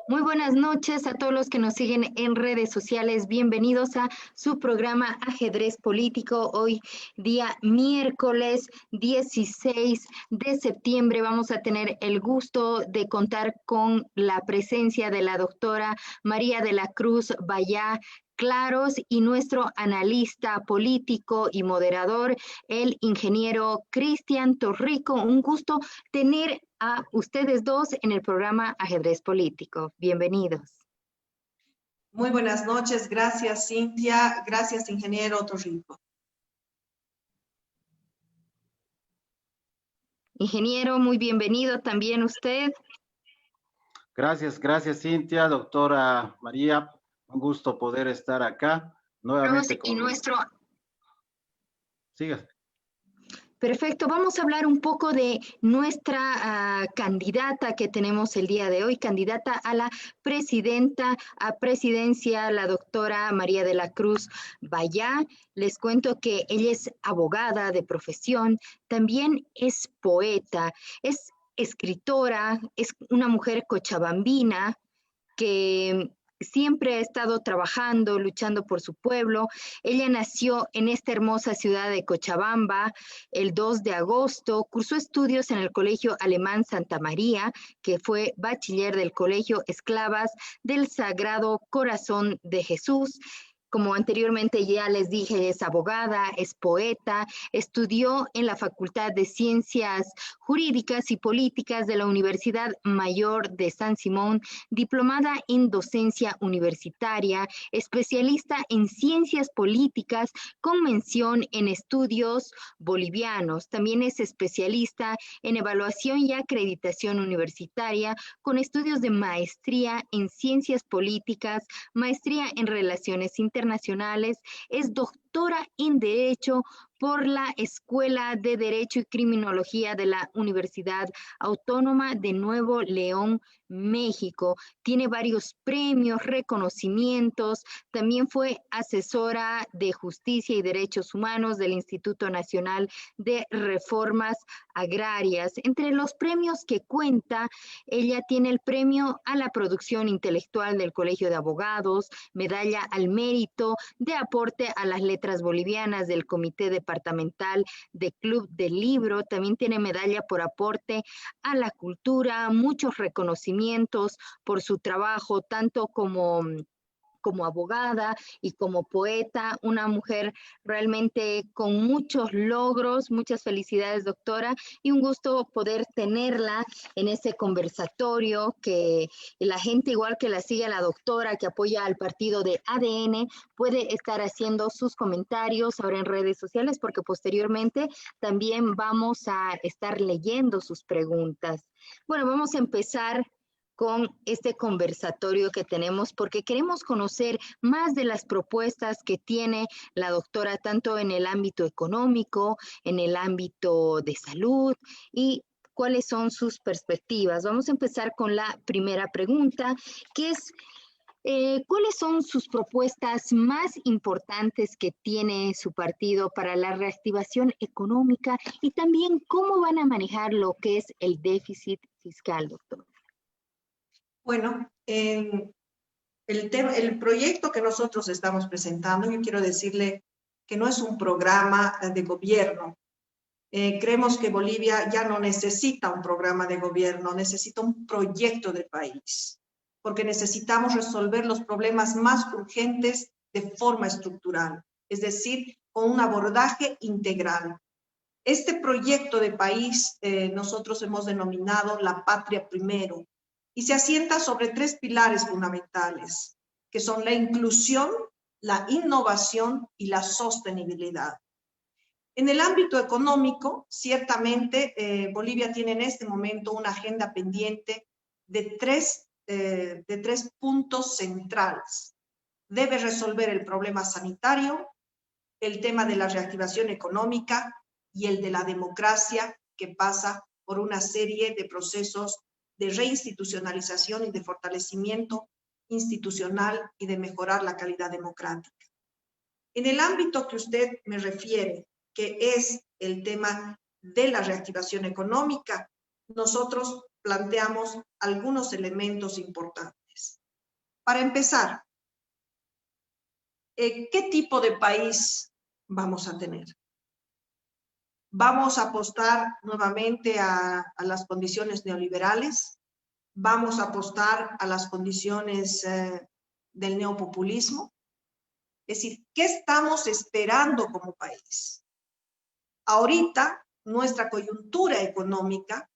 Muy buenas noches a todos los que nos siguen en redes sociales. Bienvenidos a su programa Ajedrez Político. Hoy día miércoles 16 de septiembre vamos a tener el gusto de contar con la presencia de la doctora María de la Cruz Vallá Claros y nuestro analista político y moderador, el ingeniero Cristian Torrico. Un gusto tener a ustedes dos en el programa Ajedrez Político. Bienvenidos. Muy buenas noches, gracias Cintia, gracias ingeniero Torrico. Ingeniero, muy bienvenido también usted. Gracias Cintia, doctora María, un gusto poder estar acá nuevamente con... Y nuestro... Siga. Perfecto, vamos a hablar un poco de nuestra candidata que tenemos el día de hoy, candidata a la presidencia, la doctora María de la Cruz Vallá. Les cuento que ella es abogada de profesión, también es poeta, es escritora, es una mujer cochabambina que siempre ha estado trabajando, luchando por su pueblo. Ella nació en esta hermosa ciudad de Cochabamba el 2 de agosto, cursó estudios en el Colegio Alemán Santa María, que fue bachiller del Colegio Esclavas del Sagrado Corazón de Jesús. Como anteriormente ya les dije, es abogada, es poeta, estudió en la Facultad de Ciencias Jurídicas y Políticas de la Universidad Mayor de San Simón, diplomada en docencia universitaria, especialista en ciencias políticas con mención en estudios bolivianos. También es especialista en evaluación y acreditación universitaria con estudios de maestría en ciencias políticas, maestría en relaciones internacionales, es doctora en Derecho por la Escuela de Derecho y Criminología de la Universidad Autónoma de Nuevo León, México. Tiene varios premios, reconocimientos. También fue asesora de Justicia y Derechos Humanos del Instituto Nacional de Reformas Agrarias. Entre los premios que cuenta, ella tiene el premio a la producción intelectual del Colegio de Abogados, medalla al mérito de aporte a las letras bolivianas del Comité Departamental de Club del Libro. También tiene medalla por aporte a la cultura, muchos reconocimientos por su trabajo, tanto como abogada y como poeta, una mujer realmente con muchos logros. Muchas felicidades, doctora, y un gusto poder tenerla en este conversatorio, que la gente igual que la sigue a la doctora, que apoya al partido de ADN, puede estar haciendo sus comentarios ahora en redes sociales, porque posteriormente también vamos a estar leyendo sus preguntas. Bueno, vamos a empezar con este conversatorio que tenemos, porque queremos conocer más de las propuestas que tiene la doctora, tanto en el ámbito económico, en el ámbito de salud, y cuáles son sus perspectivas. Vamos a empezar con la primera pregunta, que es, ¿cuáles son sus propuestas más importantes que tiene su partido para la reactivación económica y también cómo van a manejar lo que es el déficit fiscal, doctor? Bueno, el proyecto que nosotros estamos presentando, yo quiero decirle que no es un programa de gobierno. Creemos que Bolivia ya no necesita un programa de gobierno, necesita un proyecto de país, porque necesitamos resolver los problemas más urgentes de forma estructural, es decir, con un abordaje integral. Este proyecto de país nosotros hemos denominado la patria primero, y se asienta sobre tres pilares fundamentales, que son la inclusión, la innovación y la sostenibilidad. En el ámbito económico, ciertamente Bolivia tiene en este momento una agenda pendiente de tres puntos centrales. Debe resolver el problema sanitario, el tema de la reactivación económica y el de la democracia, que pasa por una serie de procesos de reinstitucionalización y de fortalecimiento institucional y de mejorar la calidad democrática. En el ámbito que usted me refiere, que es el tema de la reactivación económica, nosotros planteamos algunos elementos importantes. Para empezar, ¿qué tipo de país vamos a tener? ¿Vamos a apostar nuevamente a las condiciones neoliberales? ¿Vamos a apostar a las condiciones del neopopulismo? Es decir, ¿qué estamos esperando como país? Ahorita, nuestra coyuntura económica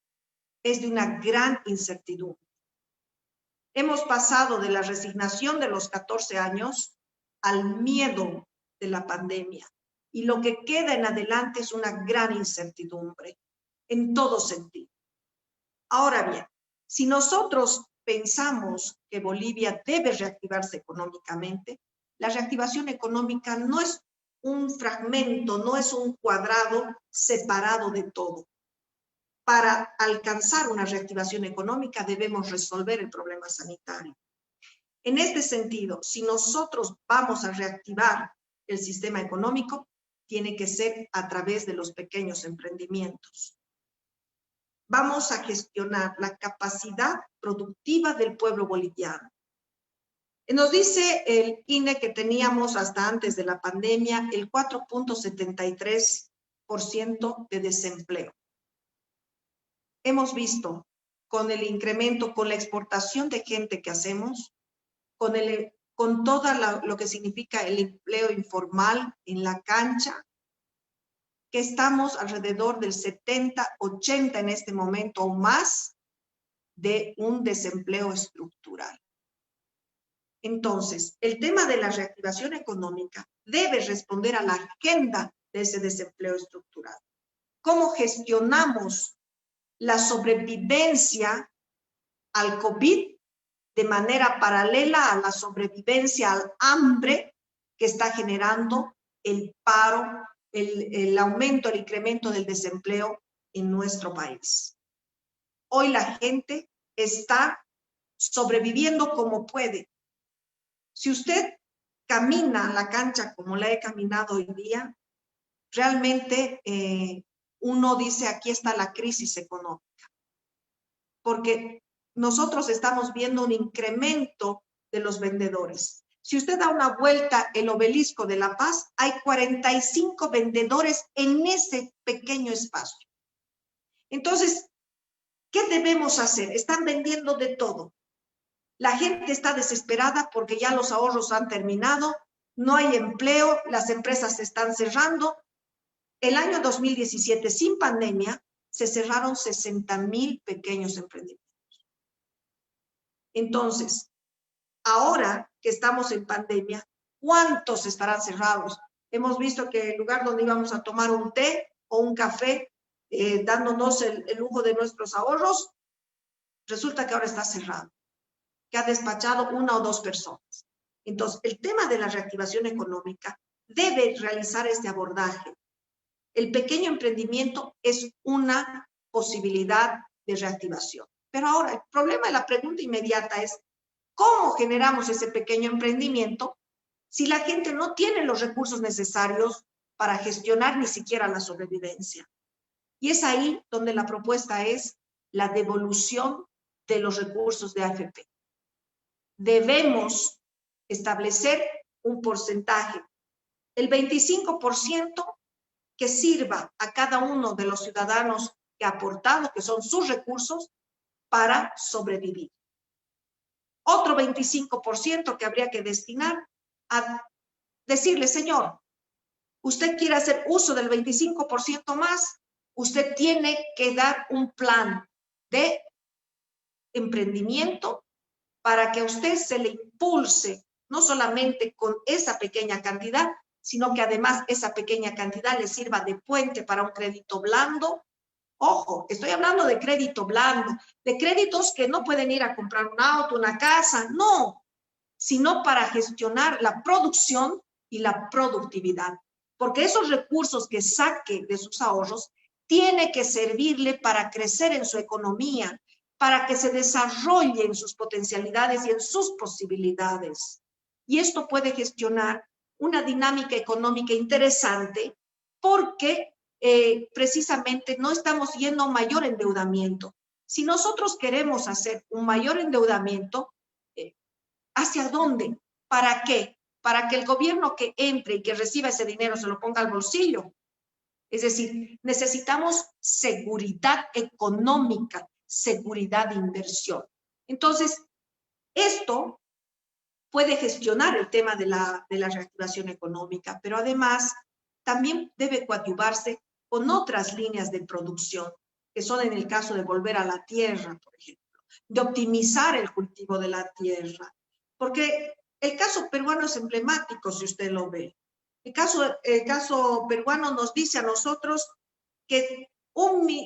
es de una gran incertidumbre. Hemos pasado de la resignación de los 14 años al miedo de la pandemia. Y lo que queda en adelante es una gran incertidumbre en todo sentido. Ahora bien, si nosotros pensamos que Bolivia debe reactivarse económicamente, la reactivación económica no es un fragmento, no es un cuadrado separado de todo. Para alcanzar una reactivación económica debemos resolver el problema sanitario. En este sentido, si nosotros vamos a reactivar el sistema económico, tiene que ser a través de los pequeños emprendimientos. Vamos a gestionar la capacidad productiva del pueblo boliviano. Nos dice el INE que teníamos hasta antes de la pandemia el 4.73% de desempleo. Hemos visto con el incremento, con la exportación de gente que hacemos, con todo lo que significa el empleo informal en la cancha, que estamos alrededor del 70, 80 en este momento o más de un desempleo estructural. Entonces, el tema de la reactivación económica debe responder a la agenda de ese desempleo estructural. ¿Cómo gestionamos la sobrevivencia al COVID de manera paralela a la sobrevivencia al hambre que está generando el paro, el aumento, el incremento del desempleo en nuestro país? Hoy la gente está sobreviviendo como puede. Si usted camina la cancha como la he caminado hoy día, realmente uno dice, aquí está la crisis económica. Porque nosotros estamos viendo un incremento de los vendedores. Si usted da una vuelta el Obelisco de La Paz, hay 45 vendedores en ese pequeño espacio. Entonces, ¿qué debemos hacer? Están vendiendo de todo. La gente está desesperada porque ya los ahorros han terminado, no hay empleo, las empresas se están cerrando. El año 2017, sin pandemia, se cerraron 60,000 pequeños emprendimientos. Entonces, ahora que estamos en pandemia, ¿cuántos estarán cerrados? Hemos visto que el lugar donde íbamos a tomar un té o un café, dándonos el lujo de nuestros ahorros, resulta que ahora está cerrado, que ha despachado 1 o 2 personas. Entonces, el tema de la reactivación económica debe realizar este abordaje. El pequeño emprendimiento es una posibilidad de reactivación. Pero ahora, el problema de la pregunta inmediata es, ¿cómo generamos ese pequeño emprendimiento si la gente no tiene los recursos necesarios para gestionar ni siquiera la sobrevivencia? Y es ahí donde la propuesta es la devolución de los recursos de AFP. Debemos establecer un porcentaje, el 25% que sirva a cada uno de los ciudadanos que ha aportado, que son sus recursos, para sobrevivir. Otro 25% que habría que destinar a decirle, señor, usted quiere hacer uso del 25% más, usted tiene que dar un plan de emprendimiento para que a usted se le impulse, no solamente con esa pequeña cantidad, sino que además esa pequeña cantidad le sirva de puente para un crédito blando. Ojo, estoy hablando de crédito blando, de créditos que no pueden ir a comprar un auto, una casa, no, sino para gestionar la producción y la productividad. Porque esos recursos que saque de sus ahorros tiene que servirle para crecer en su economía, para que se desarrolle en sus potencialidades y en sus posibilidades. Y esto puede gestionar una dinámica económica interesante porque precisamente no estamos yendo a un mayor endeudamiento. Si nosotros queremos hacer un mayor endeudamiento, ¿hacia ¿hacia dónde? ¿Para qué? Para que el gobierno que entre y que reciba ese dinero se lo ponga al bolsillo. Es decir, necesitamos seguridad económica, seguridad de inversión. Entonces, esto puede gestionar el tema de la reactivación económica, pero además también debe coadyuvarse con otras líneas de producción, que son en el caso de volver a la tierra, por ejemplo, de optimizar el cultivo de la tierra, porque el caso peruano es emblemático, si usted lo ve. El caso peruano nos dice a nosotros que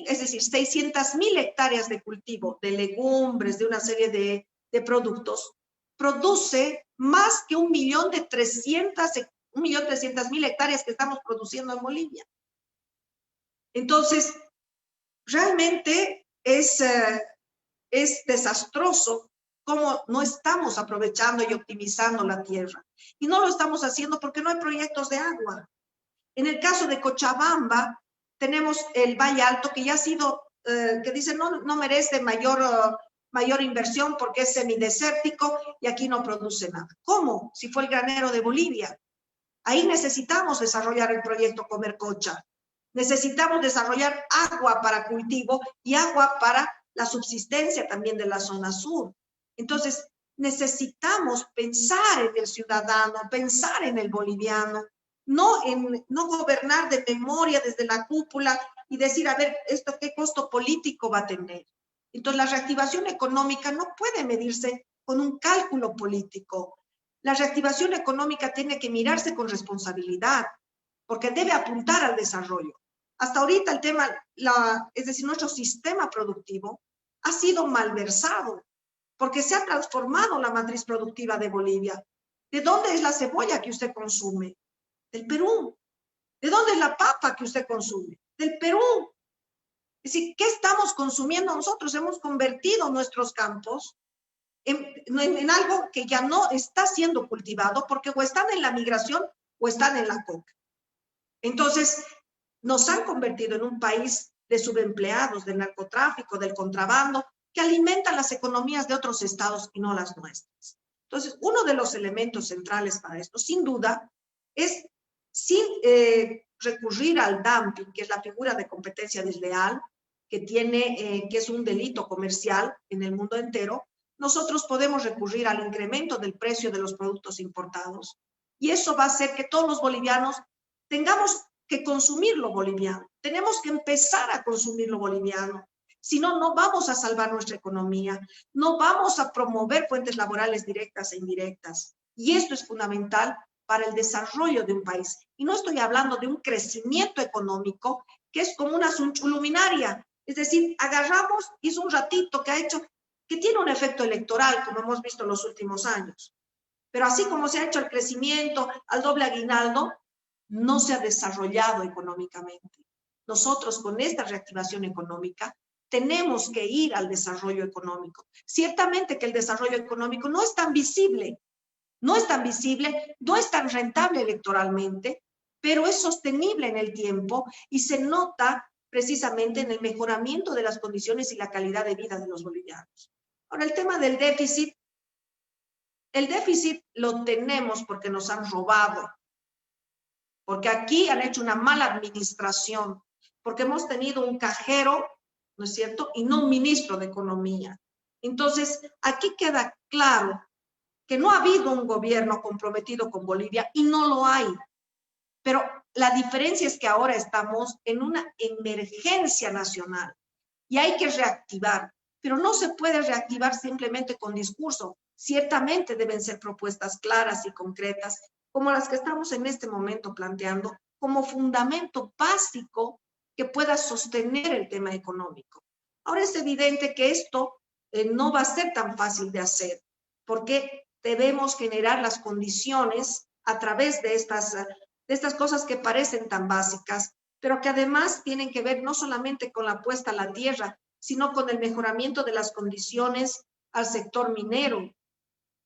es decir, 600.000 hectáreas de cultivo, de legumbres, de una serie de productos, produce más que 1.300.000 hectáreas que estamos produciendo en Bolivia. Entonces, realmente es desastroso cómo no estamos aprovechando y optimizando la tierra. Y no lo estamos haciendo porque no hay proyectos de agua. En el caso de Cochabamba, tenemos el Valle Alto, que ya ha sido, que dice no merece mayor inversión porque es semidesértico y aquí no produce nada. ¿Cómo? Si fue el granero de Bolivia. Ahí necesitamos desarrollar el proyecto Comercocha. Necesitamos desarrollar agua para cultivo y agua para la subsistencia también de la zona sur. Entonces, necesitamos pensar en el ciudadano, pensar en el boliviano, no gobernar de memoria desde la cúpula y decir, a ver, ¿esto qué costo político va a tener? Entonces, la reactivación económica no puede medirse con un cálculo político. La reactivación económica tiene que mirarse con responsabilidad, porque debe apuntar al desarrollo. Hasta ahorita el tema, es decir, nuestro sistema productivo ha sido malversado, porque se ha transformado la matriz productiva de Bolivia. ¿De dónde es la cebolla que usted consume? Del Perú. ¿De dónde es la papa que usted consume? Del Perú. Es decir, ¿qué estamos consumiendo nosotros? Hemos convertido nuestros campos en algo que ya no está siendo cultivado porque o están en la migración o están en la coca. Entonces, nos han convertido en un país de subempleados, del narcotráfico, del contrabando, que alimentan las economías de otros estados y no las nuestras. Entonces, uno de los elementos centrales para esto, sin duda, es sin recurrir al dumping, que es la figura de competencia desleal, que es un delito comercial en el mundo entero, nosotros podemos recurrir al incremento del precio de los productos importados. Y eso va a hacer que todos los bolivianos tengamos que consumir lo boliviano. Tenemos que empezar a consumir lo boliviano. Si no, no vamos a salvar nuestra economía. No vamos a promover fuentes laborales directas e indirectas. Y esto es fundamental para el desarrollo de un país. Y no estoy hablando de un crecimiento económico que es como una luminaria. Es decir, agarramos, hizo un ratito que tiene un efecto electoral, como hemos visto en los últimos años. Pero así como se ha hecho el crecimiento al doble aguinaldo, no se ha desarrollado económicamente. Nosotros con esta reactivación económica tenemos que ir al desarrollo económico. Ciertamente que el desarrollo económico no es tan visible, no es tan rentable electoralmente, pero es sostenible en el tiempo y se nota precisamente en el mejoramiento de las condiciones y la calidad de vida de los bolivianos. Ahora, el tema del déficit, el déficit lo tenemos porque nos han robado, porque aquí han hecho una mala administración, porque hemos tenido un cajero, ¿no es cierto?, y no un ministro de Economía. Entonces, aquí queda claro que no ha habido un gobierno comprometido con Bolivia y no lo hay. Pero la diferencia es que ahora estamos en una emergencia nacional y hay que reactivar, pero no se puede reactivar simplemente con discurso. Ciertamente deben ser propuestas claras y concretas, como las que estamos en este momento planteando, como fundamento básico que pueda sostener el tema económico. Ahora es evidente que esto no va a ser tan fácil de hacer, porque debemos generar las condiciones a través de estas cosas que parecen tan básicas, pero que además tienen que ver no solamente con la puesta a la tierra, sino con el mejoramiento de las condiciones al sector minero,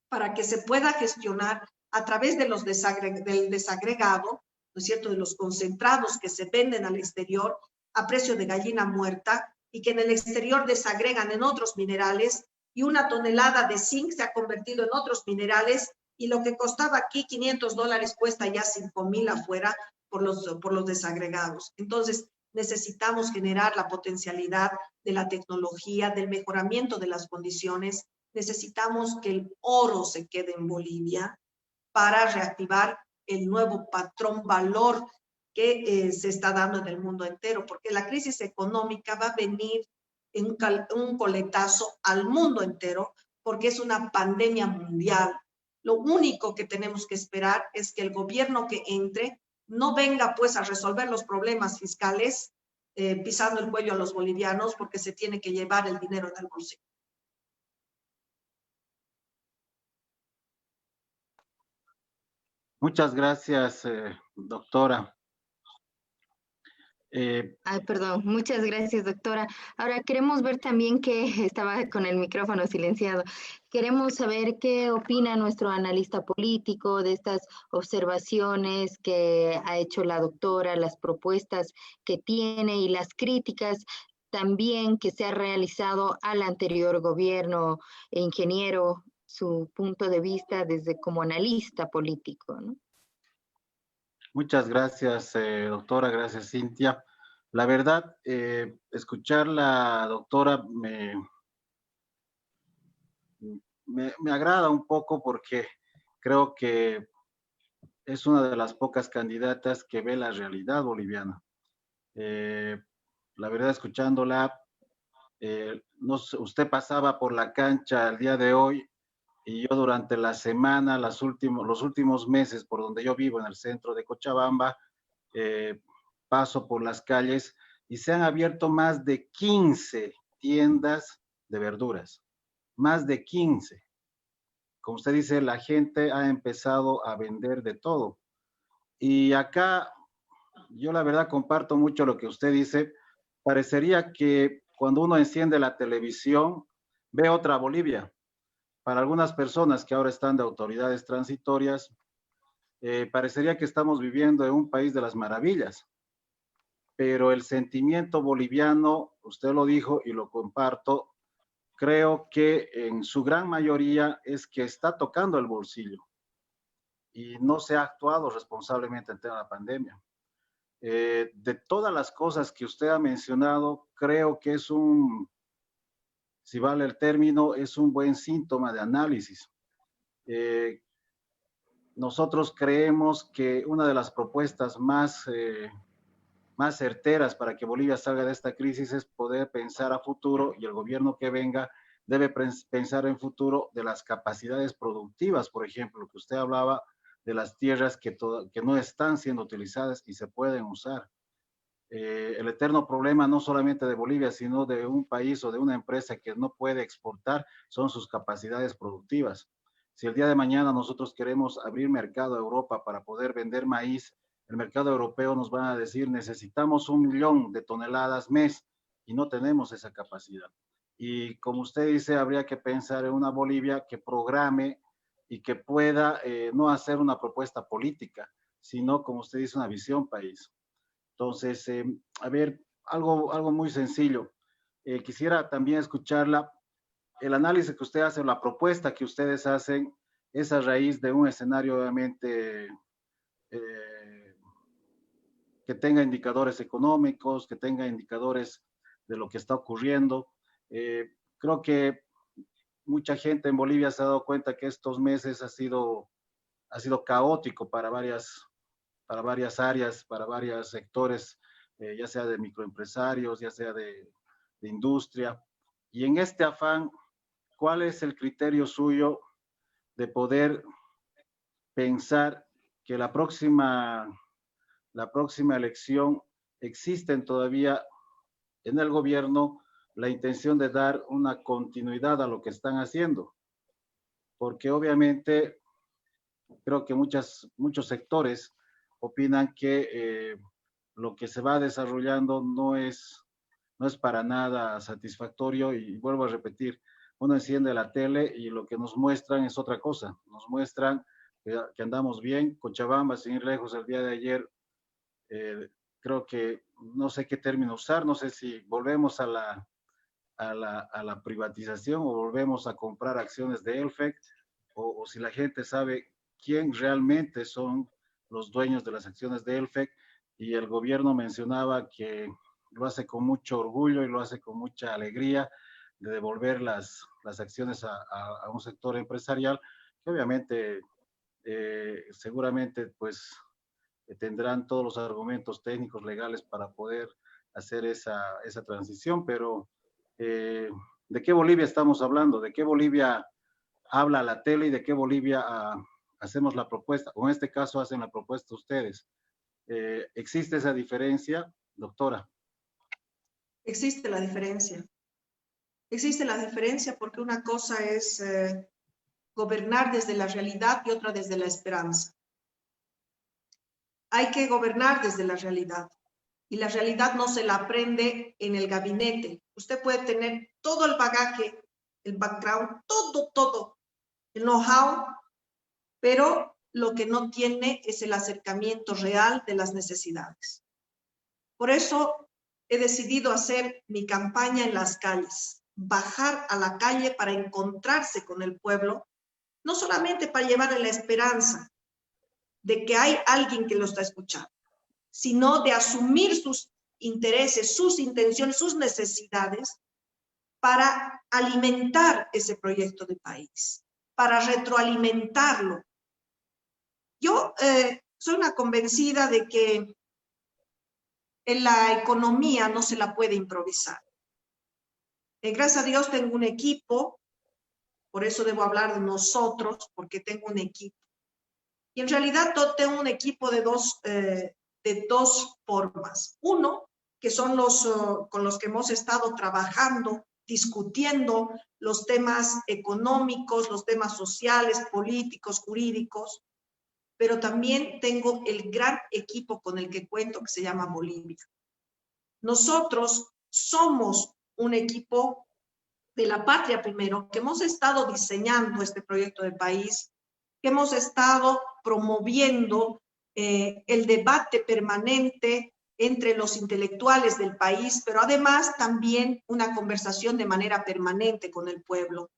para que se pueda gestionar a través de del desagregado, ¿no es cierto?, de los concentrados que se venden al exterior a precio de gallina muerta y que en el exterior desagregan en otros minerales y una tonelada de zinc se ha convertido en otros minerales y lo que costaba aquí $500 cuesta ya 5.000 afuera por los desagregados. Entonces, necesitamos generar la potencialidad de la tecnología, del mejoramiento de las condiciones. Necesitamos que el oro se quede en Bolivia para reactivar el nuevo patrón valor que se está dando en el mundo entero, porque la crisis económica va a venir en un coletazo al mundo entero, porque es una pandemia mundial. Lo único que tenemos que esperar es que el gobierno que entre no venga pues a resolver los problemas fiscales pisando el cuello a los bolivianos, porque se tiene que llevar el dinero del bolsillo. Muchas gracias, doctora. Ay, perdón, muchas gracias, doctora. Ahora queremos ver también que estaba con el micrófono silenciado. Queremos saber qué opina nuestro analista político de estas observaciones que ha hecho la doctora, las propuestas que tiene y las críticas también que se ha realizado al anterior gobierno e ingeniero, su punto de vista desde como analista político, ¿no? Muchas gracias, doctora. Gracias, Cintia. La verdad, escuchar la doctora me agrada un poco porque creo que es una de las pocas candidatas que ve la realidad boliviana. La verdad, escuchándola, no sé, usted pasaba por la cancha el día de hoy y yo durante la semana, los últimos meses, por donde yo vivo, en el centro de Cochabamba, paso por las calles y se han abierto más de 15 tiendas de verduras, más de 15. Como usted dice, la gente ha empezado a vender de todo. Y acá, yo la verdad comparto mucho lo que usted dice. Parecería que cuando uno enciende la televisión, ve otra Bolivia. Para algunas personas que ahora están de autoridades transitorias, parecería que estamos viviendo en un país de las maravillas. Pero el sentimiento boliviano, usted lo dijo y lo comparto, creo que en su gran mayoría es que está tocando el bolsillo y no se ha actuado responsablemente ante la pandemia. De todas las cosas que usted ha mencionado, creo que es si vale el término, es un buen síntoma de análisis. Nosotros creemos que una de las propuestas más certeras para que Bolivia salga de esta crisis es poder pensar a futuro, y el gobierno que venga debe pensar en futuro de las capacidades productivas, por ejemplo, que usted hablaba de las tierras que no están siendo utilizadas y se pueden usar. El eterno problema no solamente de Bolivia, sino de un país o de una empresa que no puede exportar son sus capacidades productivas. Si el día de mañana nosotros queremos abrir mercado a Europa para poder vender maíz, el mercado europeo nos va a decir necesitamos 1.000.000 de toneladas mes y no tenemos esa capacidad. Y como usted dice, habría que pensar en una Bolivia que programe y que pueda no hacer una propuesta política, sino, como usted dice, una visión país. Entonces, a ver, algo muy sencillo. Quisiera también escucharla, el análisis que usted hace, la propuesta que ustedes hacen, es a raíz de un escenario obviamente que tenga indicadores económicos, que tenga indicadores de lo que está ocurriendo. Creo que mucha gente en Bolivia se ha dado cuenta que estos meses ha sido caótico para varias áreas, para varios sectores, ya sea de microempresarios, ya sea de industria. Y en este afán, ¿cuál es el criterio suyo de poder pensar que la próxima elección existen todavía en el gobierno la intención de dar una continuidad a lo que están haciendo? Porque obviamente creo que muchos sectores opinan que lo que se va desarrollando no es para nada satisfactorio, y vuelvo a repetir, uno enciende la tele y lo que nos muestran es otra cosa, nos muestran que andamos bien. Cochabamba, sin ir lejos, el día de ayer, creo que no sé qué término usar, no sé si volvemos a a la privatización o volvemos a comprar acciones de Elfec, o si la gente sabe quién realmente son los dueños de las acciones de Elfec. Y el gobierno mencionaba que lo hace con mucho orgullo y lo hace con mucha alegría de devolver las acciones a un sector empresarial que obviamente seguramente pues tendrán todos los argumentos técnicos, legales para poder hacer esa transición, pero ¿de qué Bolivia estamos hablando? ¿De qué Bolivia habla la tele y de qué Bolivia hacemos la propuesta? O en este caso hacen la propuesta ustedes. ¿Existe esa diferencia, doctora? Existe la diferencia. Existe la diferencia porque una cosa es gobernar desde la realidad y otra desde la esperanza. Hay que gobernar desde la realidad. Y la realidad no se la aprende en el gabinete. Usted puede tener todo el bagaje, el background, todo, el know-how, pero lo que no tiene es el acercamiento real de las necesidades. Por eso he decidido hacer mi campaña en las calles, bajar a la calle para encontrarse con el pueblo, no solamente para llevarle la esperanza de que hay alguien que lo está escuchando, sino de asumir sus intereses, sus intenciones, sus necesidades para alimentar ese proyecto de país, para retroalimentarlo. Yo soy una convencida de que en la economía no se la puede improvisar. Gracias a Dios tengo un equipo, por eso debo hablar de nosotros, porque tengo un equipo. Y en realidad tengo un equipo de dos formas. Uno, que son los con los que hemos estado trabajando, discutiendo los temas económicos, los temas sociales, políticos, jurídicos, pero también tengo el gran equipo con el que cuento que se llama Bolivia. Nosotros somos un equipo de la patria primero, que hemos estado diseñando este proyecto de país, que hemos estado promoviendo el debate permanente entre los intelectuales del país, pero además también una conversación de manera permanente con el pueblo.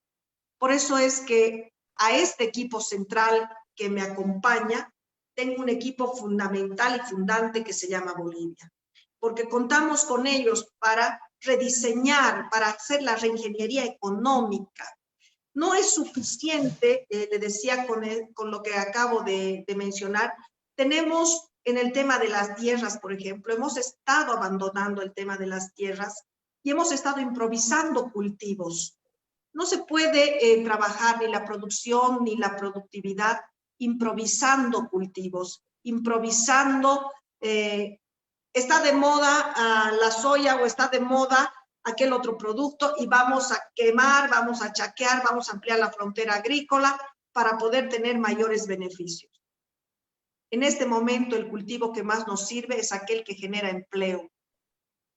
Por eso es que a este equipo central que me acompaña, tengo un equipo fundamental y fundante que se llama Bolivia, porque contamos con ellos para rediseñar, para hacer la reingeniería económica. No es suficiente, le decía con lo que acabo de mencionar, tenemos en el tema de las tierras, por ejemplo, hemos estado abandonando el tema de las tierras y hemos estado improvisando cultivos. No se puede trabajar ni la producción ni la productividad improvisando cultivos, improvisando, está de moda la soya o está de moda aquel otro producto y vamos a quemar, vamos a chaquear, vamos a ampliar la frontera agrícola para poder tener mayores beneficios. En este momento el cultivo que más nos sirve es aquel que genera empleo,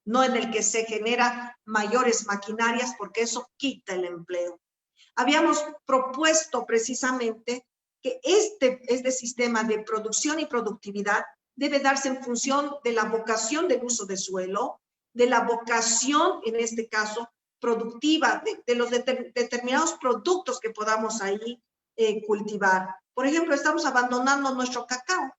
no en el que se genera mayores maquinarias porque eso quita el empleo. Habíamos propuesto precisamente que este sistema de producción y productividad debe darse en función de la vocación del uso de suelo, de la vocación, en este caso, productiva, de los determinados productos que podamos ahí cultivar. Por ejemplo, estamos abandonando nuestro cacao,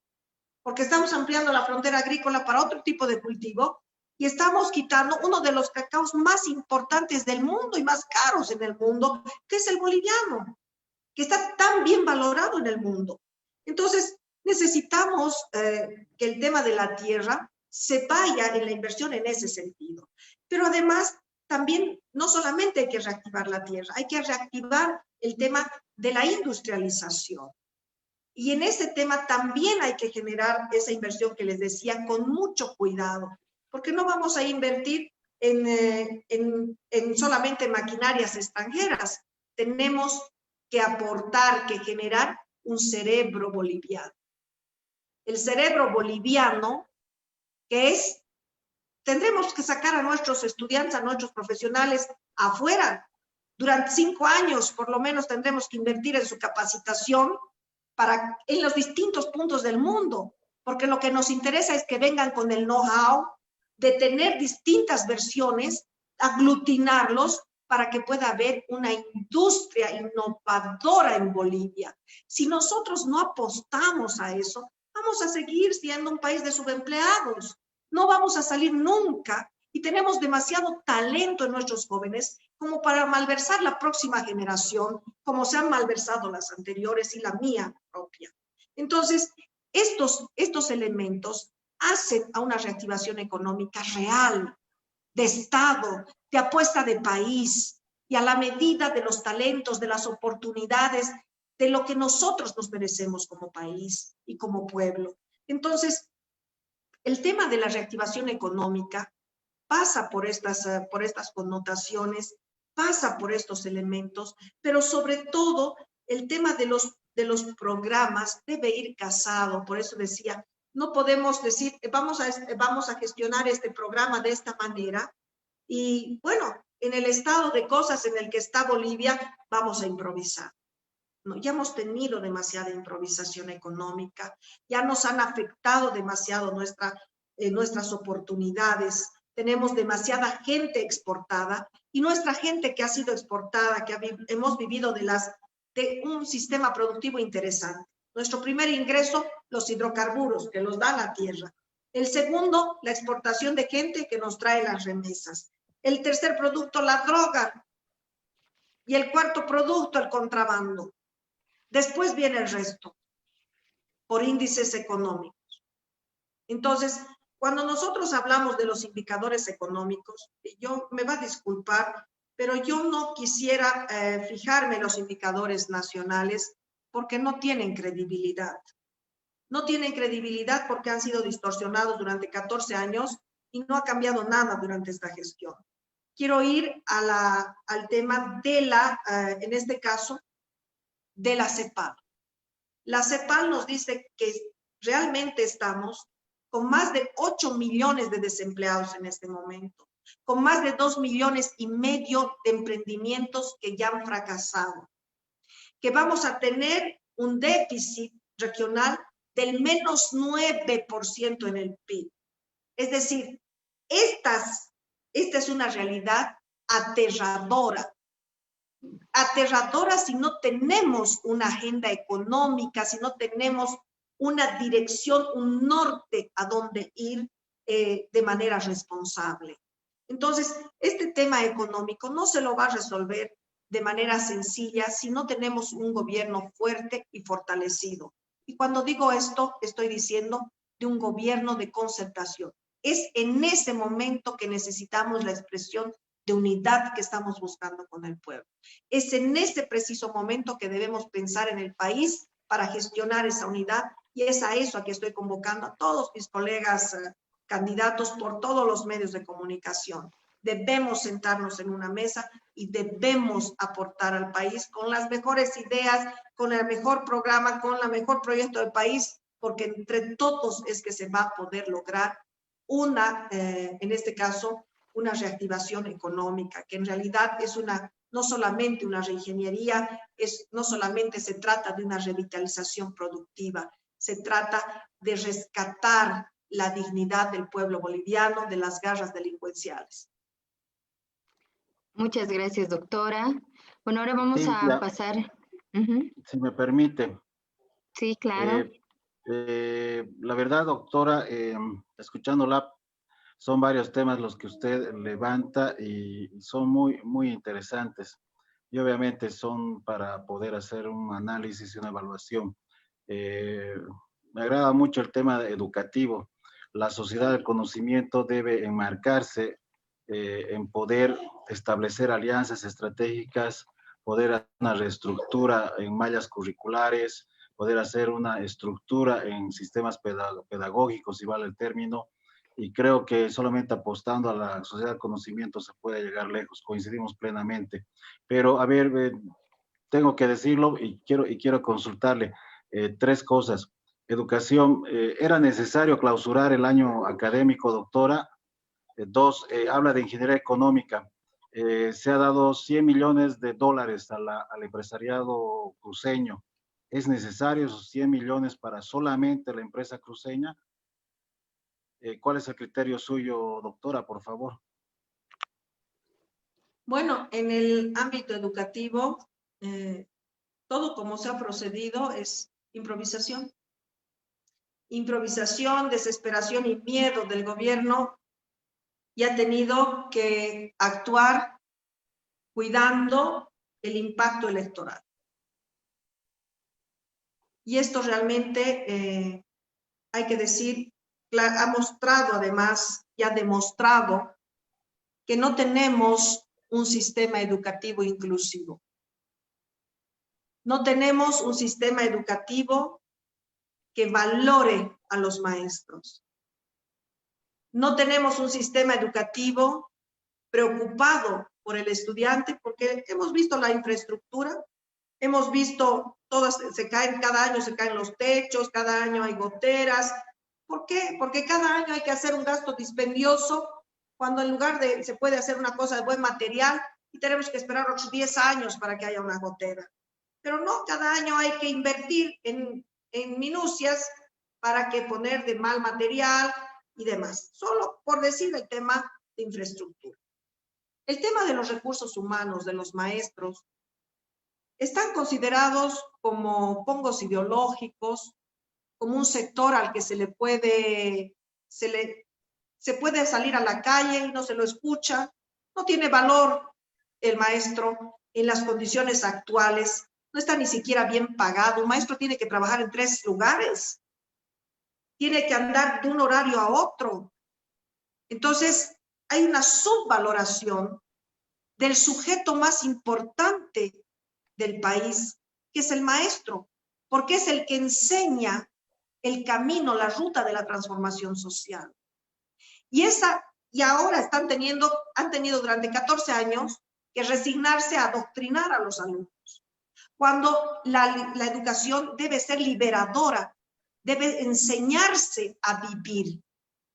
porque estamos ampliando la frontera agrícola para otro tipo de cultivo y estamos quitando uno de los cacaos más importantes del mundo y más caros en el mundo, que es el boliviano, que está tan bien valorado en el mundo. Entonces, necesitamos que el tema de la tierra se vaya en la inversión en ese sentido. Pero además, también no solamente hay que reactivar la tierra, hay que reactivar el tema de la industrialización. Y en ese tema también hay que generar esa inversión que les decía con mucho cuidado, porque no vamos a invertir en solamente maquinarias extranjeras. Tenemos que aportar, que generar un cerebro boliviano. El cerebro boliviano tendremos que sacar a nuestros estudiantes, a nuestros profesionales afuera. Durante 5 años, por lo menos, tendremos que invertir en su capacitación en los distintos puntos del mundo, porque lo que nos interesa es que vengan con el know-how de tener distintas versiones aglutinarlos para que pueda haber una industria innovadora en Bolivia. Si nosotros no apostamos a eso, vamos a seguir siendo un país de subempleados. No vamos a salir nunca y tenemos demasiado talento en nuestros jóvenes como para malversar la próxima generación, como se han malversado las anteriores y la mía propia. Entonces, estos elementos hacen a una reactivación económica real, de Estado, de apuesta de país y a la medida de los talentos, de las oportunidades, de lo que nosotros nos merecemos como país y como pueblo. Entonces, el tema de la reactivación económica pasa por estas connotaciones, pasa por estos elementos, pero sobre todo el tema de los programas debe ir casado. Por eso decía, no podemos decir, vamos a gestionar este programa de esta manera y bueno, en el estado de cosas en el que está Bolivia, vamos a improvisar. No, ya hemos tenido demasiada improvisación económica, ya nos han afectado demasiado nuestras oportunidades, tenemos demasiada gente exportada y nuestra gente que ha sido exportada, hemos vivido de un sistema productivo interesante. Nuestro primer ingreso, los hidrocarburos que los da la tierra. El segundo, la exportación de gente que nos trae las remesas. El tercer producto, la droga. Y el cuarto producto, el contrabando. Después viene el resto, por índices económicos. Entonces, cuando nosotros hablamos de los indicadores económicos, me va a disculpar, pero yo no quisiera fijarme en los indicadores nacionales porque no tienen credibilidad. No tienen credibilidad porque han sido distorsionados durante 14 años y no ha cambiado nada durante esta gestión. Quiero ir al tema de en este caso, de la CEPAL. La CEPAL nos dice que realmente estamos con más de 8 millones de desempleados en este momento, con más de 2,5 millones de emprendimientos que ya han fracasado, que vamos a tener un déficit regional del menos 9% en el PIB. Es decir, esta es una realidad aterradora. Aterradora si no tenemos una agenda económica, si no tenemos una dirección, un norte a dónde ir de manera responsable. Entonces, este tema económico no se lo va a resolver de manera sencilla si no tenemos un gobierno fuerte y fortalecido. Y cuando digo esto, estoy diciendo de un gobierno de concertación. Es en ese momento que necesitamos la expresión de unidad que estamos buscando con el pueblo. Es en ese preciso momento que debemos pensar en el país para gestionar esa unidad y es a eso a que estoy convocando a todos mis colegas candidatos por todos los medios de comunicación. Debemos sentarnos en una mesa y debemos aportar al país con las mejores ideas, con el mejor programa, con el mejor proyecto del país, porque entre todos es que se va a poder lograr en este caso, una reactivación económica, que en realidad es no solamente una reingeniería, no solamente se trata de una revitalización productiva, se trata de rescatar la dignidad del pueblo boliviano de las garras delincuenciales. Muchas gracias, doctora. Bueno, ahora vamos a pasar. Si me permite. Sí, claro. La verdad, doctora, escuchándola, son varios temas los que usted levanta y son muy, muy interesantes. Y obviamente son para poder hacer un análisis y una evaluación. Me agrada mucho el tema educativo. La sociedad del conocimiento debe enmarcarse en poder establecer alianzas estratégicas, poder hacer una reestructura en mallas curriculares, poder hacer una estructura en sistemas pedagógicos, si vale el término, y creo que solamente apostando a la sociedad del conocimiento se puede llegar lejos, coincidimos plenamente. Pero, a ver, tengo que decirlo y quiero consultarle tres cosas. Educación, ¿era necesario clausurar el año académico, doctora? Dos, habla de ingeniería económica. Se ha dado $100 millones al empresariado cruceño. ¿Es necesario esos 100 millones para solamente la empresa cruceña? ¿Cuál es el criterio suyo, doctora, por favor? Bueno, en el ámbito educativo, todo como se ha procedido es improvisación. Improvisación, desesperación y miedo del gobierno, y ha tenido que actuar cuidando el impacto electoral. Y esto realmente, hay que decir, ha mostrado además y ha demostrado que no tenemos un sistema educativo inclusivo. No tenemos un sistema educativo que valore a los maestros. No tenemos un sistema educativo preocupado por el estudiante, porque hemos visto la infraestructura, hemos visto todas, cada año se caen los techos, cada año hay goteras. ¿Por qué? Porque cada año hay que hacer un gasto dispendioso, cuando en lugar de se puede hacer una cosa de buen material y tenemos que esperar otros 10 años para que haya una gotera. Pero no, cada año hay que invertir en minucias para que poner de mal material y demás. Solo por decir el tema de infraestructura. El tema de los recursos humanos de los maestros están considerados como pongos ideológicos, como un sector al que se puede salir a la calle y no se lo escucha. No tiene valor el maestro en las condiciones actuales. No está ni siquiera bien pagado. Un maestro tiene que trabajar en 3 lugares. Tiene que andar de un horario a otro. Entonces, hay una subvaloración del sujeto más importante del país, que es el maestro, porque es el que enseña el camino, la ruta de la transformación social. Y ahora han tenido durante 14 años que resignarse a adoctrinar a los alumnos, cuando la educación debe ser liberadora, debe enseñarse a vivir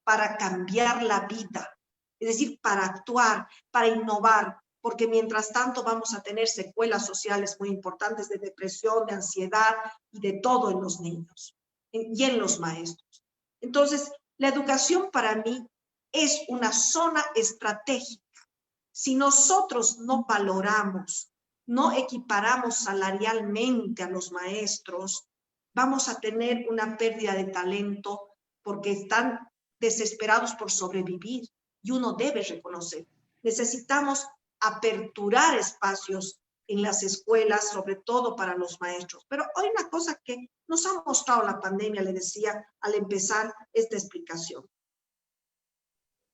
para cambiar la vida, es decir, para actuar, para innovar, porque mientras tanto vamos a tener secuelas sociales muy importantes de depresión, de ansiedad y de todo en los niños y en los maestros. Entonces, la educación para mí es una zona estratégica. Si nosotros no valoramos, no equiparamos salarialmente a los maestros, vamos a tener una pérdida de talento porque están desesperados por sobrevivir, y uno debe reconocer. Necesitamos aperturar espacios en las escuelas, sobre todo para los maestros. Pero hay una cosa que nos ha mostrado la pandemia, le decía al empezar esta explicación.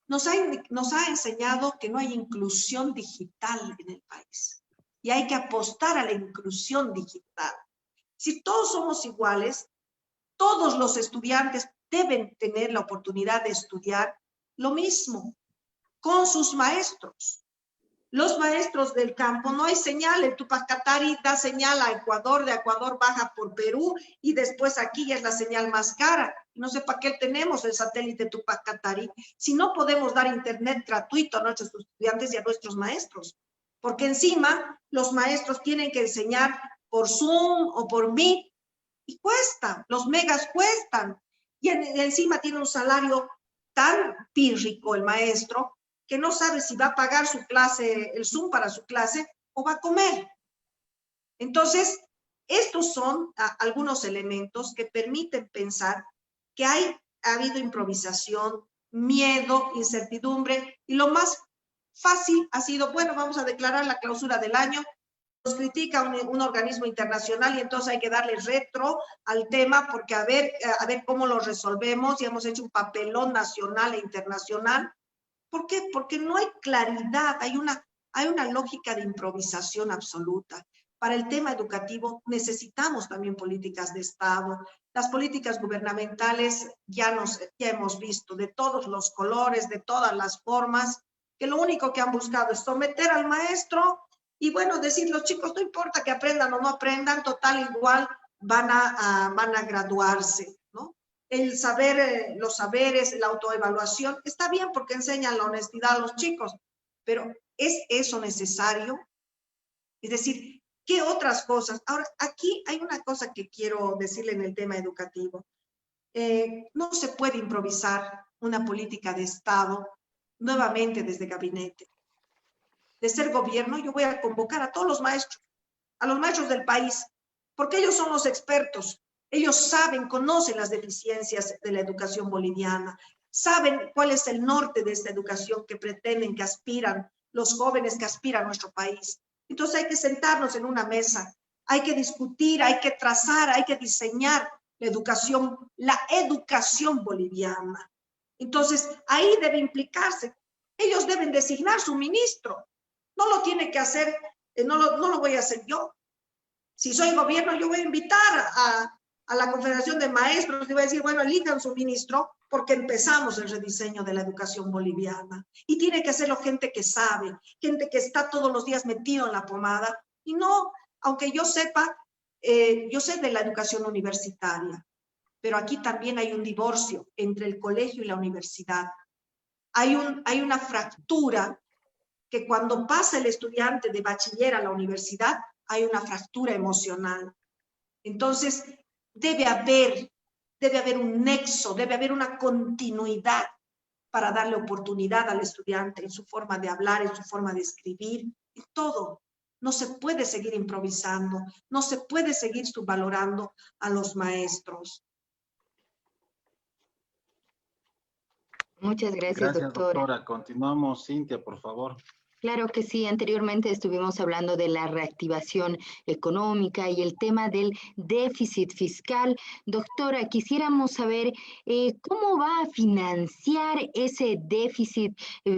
Nos ha enseñado que no hay inclusión digital en el país y hay que apostar a la inclusión digital. Si todos somos iguales, todos los estudiantes deben tener la oportunidad de estudiar lo mismo con sus maestros. Los maestros del campo, no hay señal, el Tupac Katari da señal a Ecuador, de Ecuador baja por Perú y después aquí ya es la señal más cara. No sé para qué tenemos el satélite Tupac Katari si no podemos dar internet gratuito a nuestros estudiantes y a nuestros maestros. Porque encima los maestros tienen que enseñar por Zoom o por Meet y cuesta, los megas cuestan. Y encima tiene un salario tan pírrico el maestro que no sabe si va a pagar su clase, el Zoom para su clase, o va a comer. Entonces, estos son algunos elementos que permiten pensar que ha habido improvisación, miedo, incertidumbre, y lo más fácil ha sido, bueno, vamos a declarar la clausura del año, nos critica un organismo internacional y entonces hay que darle retro al tema porque a ver cómo lo resolvemos, y hemos hecho un papelón nacional e internacional. ¿Por qué? Porque no hay claridad, hay una lógica de improvisación absoluta. Para el tema educativo necesitamos también políticas de Estado. Las políticas gubernamentales ya hemos visto de todos los colores, de todas las formas, que lo único que han buscado es someter al maestro y bueno, decir los chicos, no importa que aprendan o no aprendan, total igual van a graduarse, ¿no? El saber, los saberes, la autoevaluación, está bien porque enseñan la honestidad a los chicos, pero ¿es eso necesario? Es decir, ¿qué otras cosas? Ahora, aquí hay una cosa que quiero decirle en el tema educativo. No se puede improvisar una política de Estado nuevamente desde gabinete. de ser gobierno, yo voy a convocar a todos los maestros del país, porque ellos son los expertos. Ellos saben, conocen las deficiencias de la educación boliviana, saben cuál es el norte de esta educación que pretenden, que aspiran, los jóvenes que aspiran a nuestro país. Entonces hay que sentarnos en una mesa, hay que discutir, hay que trazar, hay que diseñar la educación boliviana. Entonces ahí debe implicarse. Ellos deben designar su ministro. No lo tiene que hacer, no lo voy a hacer yo. Si soy gobierno, yo voy a invitar a la Confederación de Maestros y voy a decir, bueno, elijan su ministro porque empezamos el rediseño de la educación boliviana. Y tiene que hacerlo gente que sabe, gente que está todos los días metido en la pomada. Y no, aunque yo sepa, yo sé de la educación universitaria, pero aquí también hay un divorcio entre el colegio y la universidad. Hay una fractura que cuando pasa el estudiante de bachiller a la universidad, hay una fractura emocional. Entonces, debe haber un nexo, debe haber una continuidad para darle oportunidad al estudiante en su forma de hablar, en su forma de escribir, en todo. No se puede seguir improvisando, no se puede seguir subvalorando a los maestros. Muchas gracias, Gracias, doctora. doctora. Continuamos, Cintia, por favor. Claro que sí, anteriormente estuvimos hablando de la reactivación económica y el tema del déficit fiscal. Doctora, quisiéramos saber cómo va a financiar ese déficit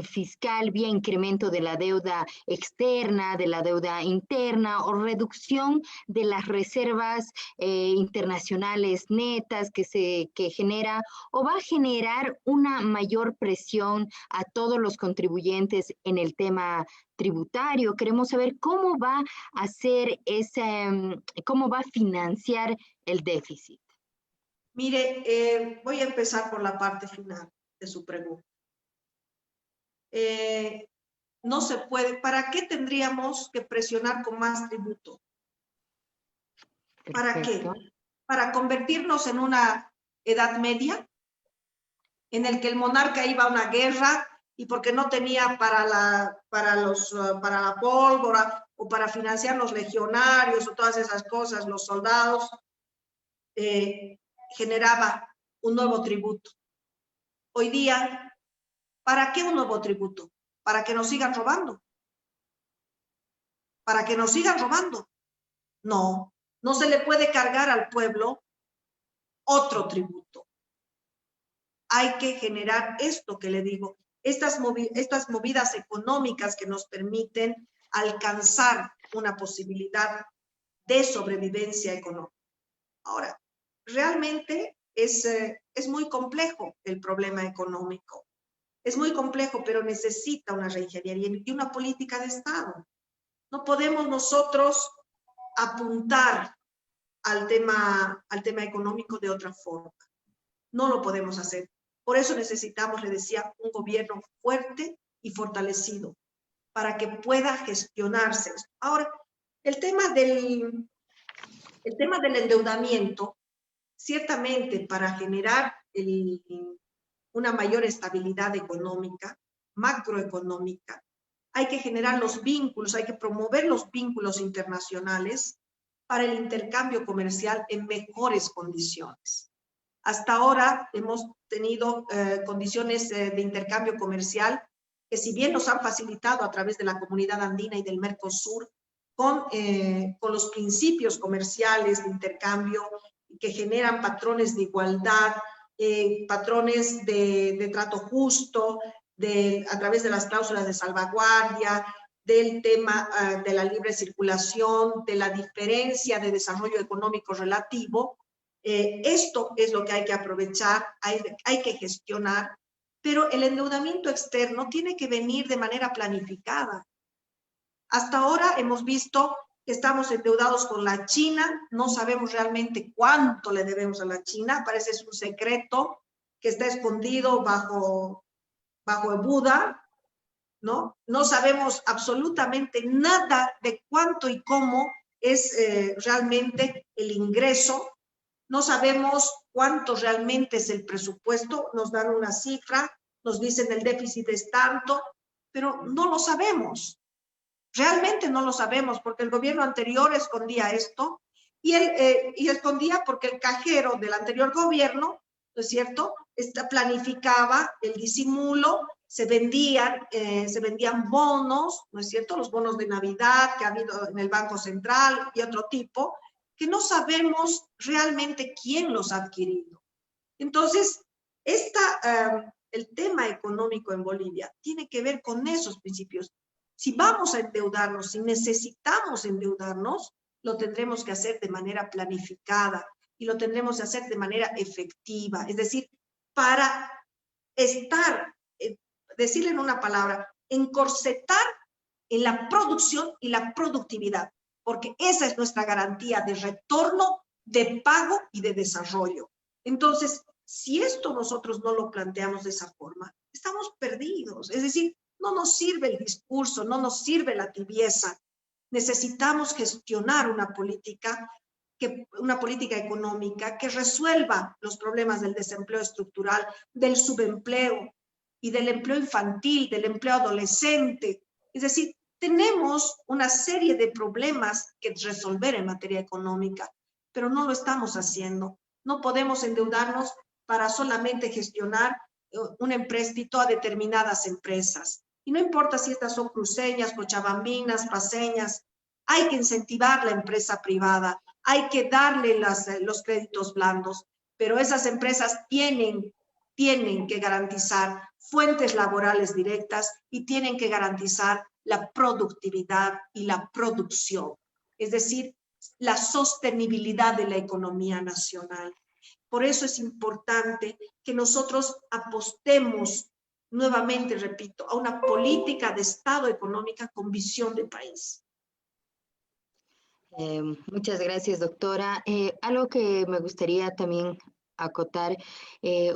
fiscal vía incremento de la deuda externa, de la deuda interna o reducción de las reservas internacionales netas que genera o va a generar una mayor presión a todos los contribuyentes en el tema tributario. Queremos saber cómo va a hacer cómo va a financiar el déficit. Mire, voy a empezar por la parte final de su pregunta. No se puede. ¿Para qué tendríamos que presionar con más tributo? ¿Para qué? ¿Para convertirnos en una edad media en el que el monarca iba a una guerra y porque no tenía para la pólvora o para financiar los legionarios o todas esas cosas, los soldados, generaba un nuevo tributo? Hoy día, ¿para qué un nuevo tributo? ¿Para que nos sigan robando? ¿Para que nos sigan robando? No, no se le puede cargar al pueblo otro tributo. Hay que generar esto que le digo, estas movidas económicas que nos permiten alcanzar una posibilidad de sobrevivencia económica. Ahora, realmente es muy complejo el problema económico. Es muy complejo, pero necesita una reingeniería y una política de Estado. No podemos nosotros apuntar al tema económico de otra forma. No lo podemos hacer. Por eso necesitamos, le decía, un gobierno fuerte y fortalecido para que pueda gestionarse. Ahora, el tema del endeudamiento, ciertamente para generar una mayor estabilidad económica, macroeconómica, hay que generar los vínculos, hay que promover los vínculos internacionales para el intercambio comercial en mejores condiciones. Hasta ahora hemos tenido condiciones de intercambio comercial que, si bien nos han facilitado a través de la Comunidad Andina y del Mercosur, con los principios comerciales de intercambio que generan patrones de igualdad, patrones de trato justo, a través de las cláusulas de salvaguardia, del tema de la libre circulación, de la diferencia de desarrollo económico relativo. Esto es lo que hay que aprovechar, hay que gestionar, pero el endeudamiento externo tiene que venir de manera planificada. Hasta ahora hemos visto que estamos endeudados con la China, no sabemos realmente cuánto le debemos a la China, parece es un secreto que está escondido bajo el Buda, ¿no? No sabemos absolutamente nada de cuánto y cómo es realmente el ingreso. No sabemos cuánto realmente es el presupuesto, nos dan una cifra, nos dicen el déficit es tanto, pero no lo sabemos. Realmente no lo sabemos porque el gobierno anterior escondía esto y escondía porque el cajero del anterior gobierno, ¿no es cierto?, planificaba el disimulo, se vendían bonos, ¿no es cierto?, los bonos de Navidad que ha habido en el Banco Central y otro tipo, que no sabemos realmente quién los ha adquirido. Entonces, el tema económico en Bolivia tiene que ver con esos principios. Si vamos a endeudarnos, si necesitamos endeudarnos, lo tendremos que hacer de manera planificada y lo tendremos que hacer de manera efectiva. Es decir, para decirle en una palabra, encorsetar en la producción y la productividad, porque esa es nuestra garantía de retorno, de pago y de desarrollo. Entonces, si esto nosotros no lo planteamos de esa forma, estamos perdidos. Es decir, no nos sirve el discurso, no nos sirve la tibieza. Necesitamos gestionar una política económica que resuelva los problemas del desempleo estructural, del subempleo y del empleo infantil, del empleo adolescente. Es decir, tenemos una serie de problemas que resolver en materia económica, pero no lo estamos haciendo. No podemos endeudarnos para solamente gestionar un empréstito a determinadas empresas. Y no importa si estas son cruceñas, cochabambinas, paceñas, hay que incentivar la empresa privada, hay que darle los créditos blandos, pero esas empresas tienen que garantizar fuentes laborales directas y tienen que garantizar la productividad y la producción, es decir, la sostenibilidad de la economía nacional. Por eso es importante que nosotros apostemos nuevamente, repito, a una política de Estado económica con visión de país. Muchas gracias, doctora. Algo que me gustaría también acotar,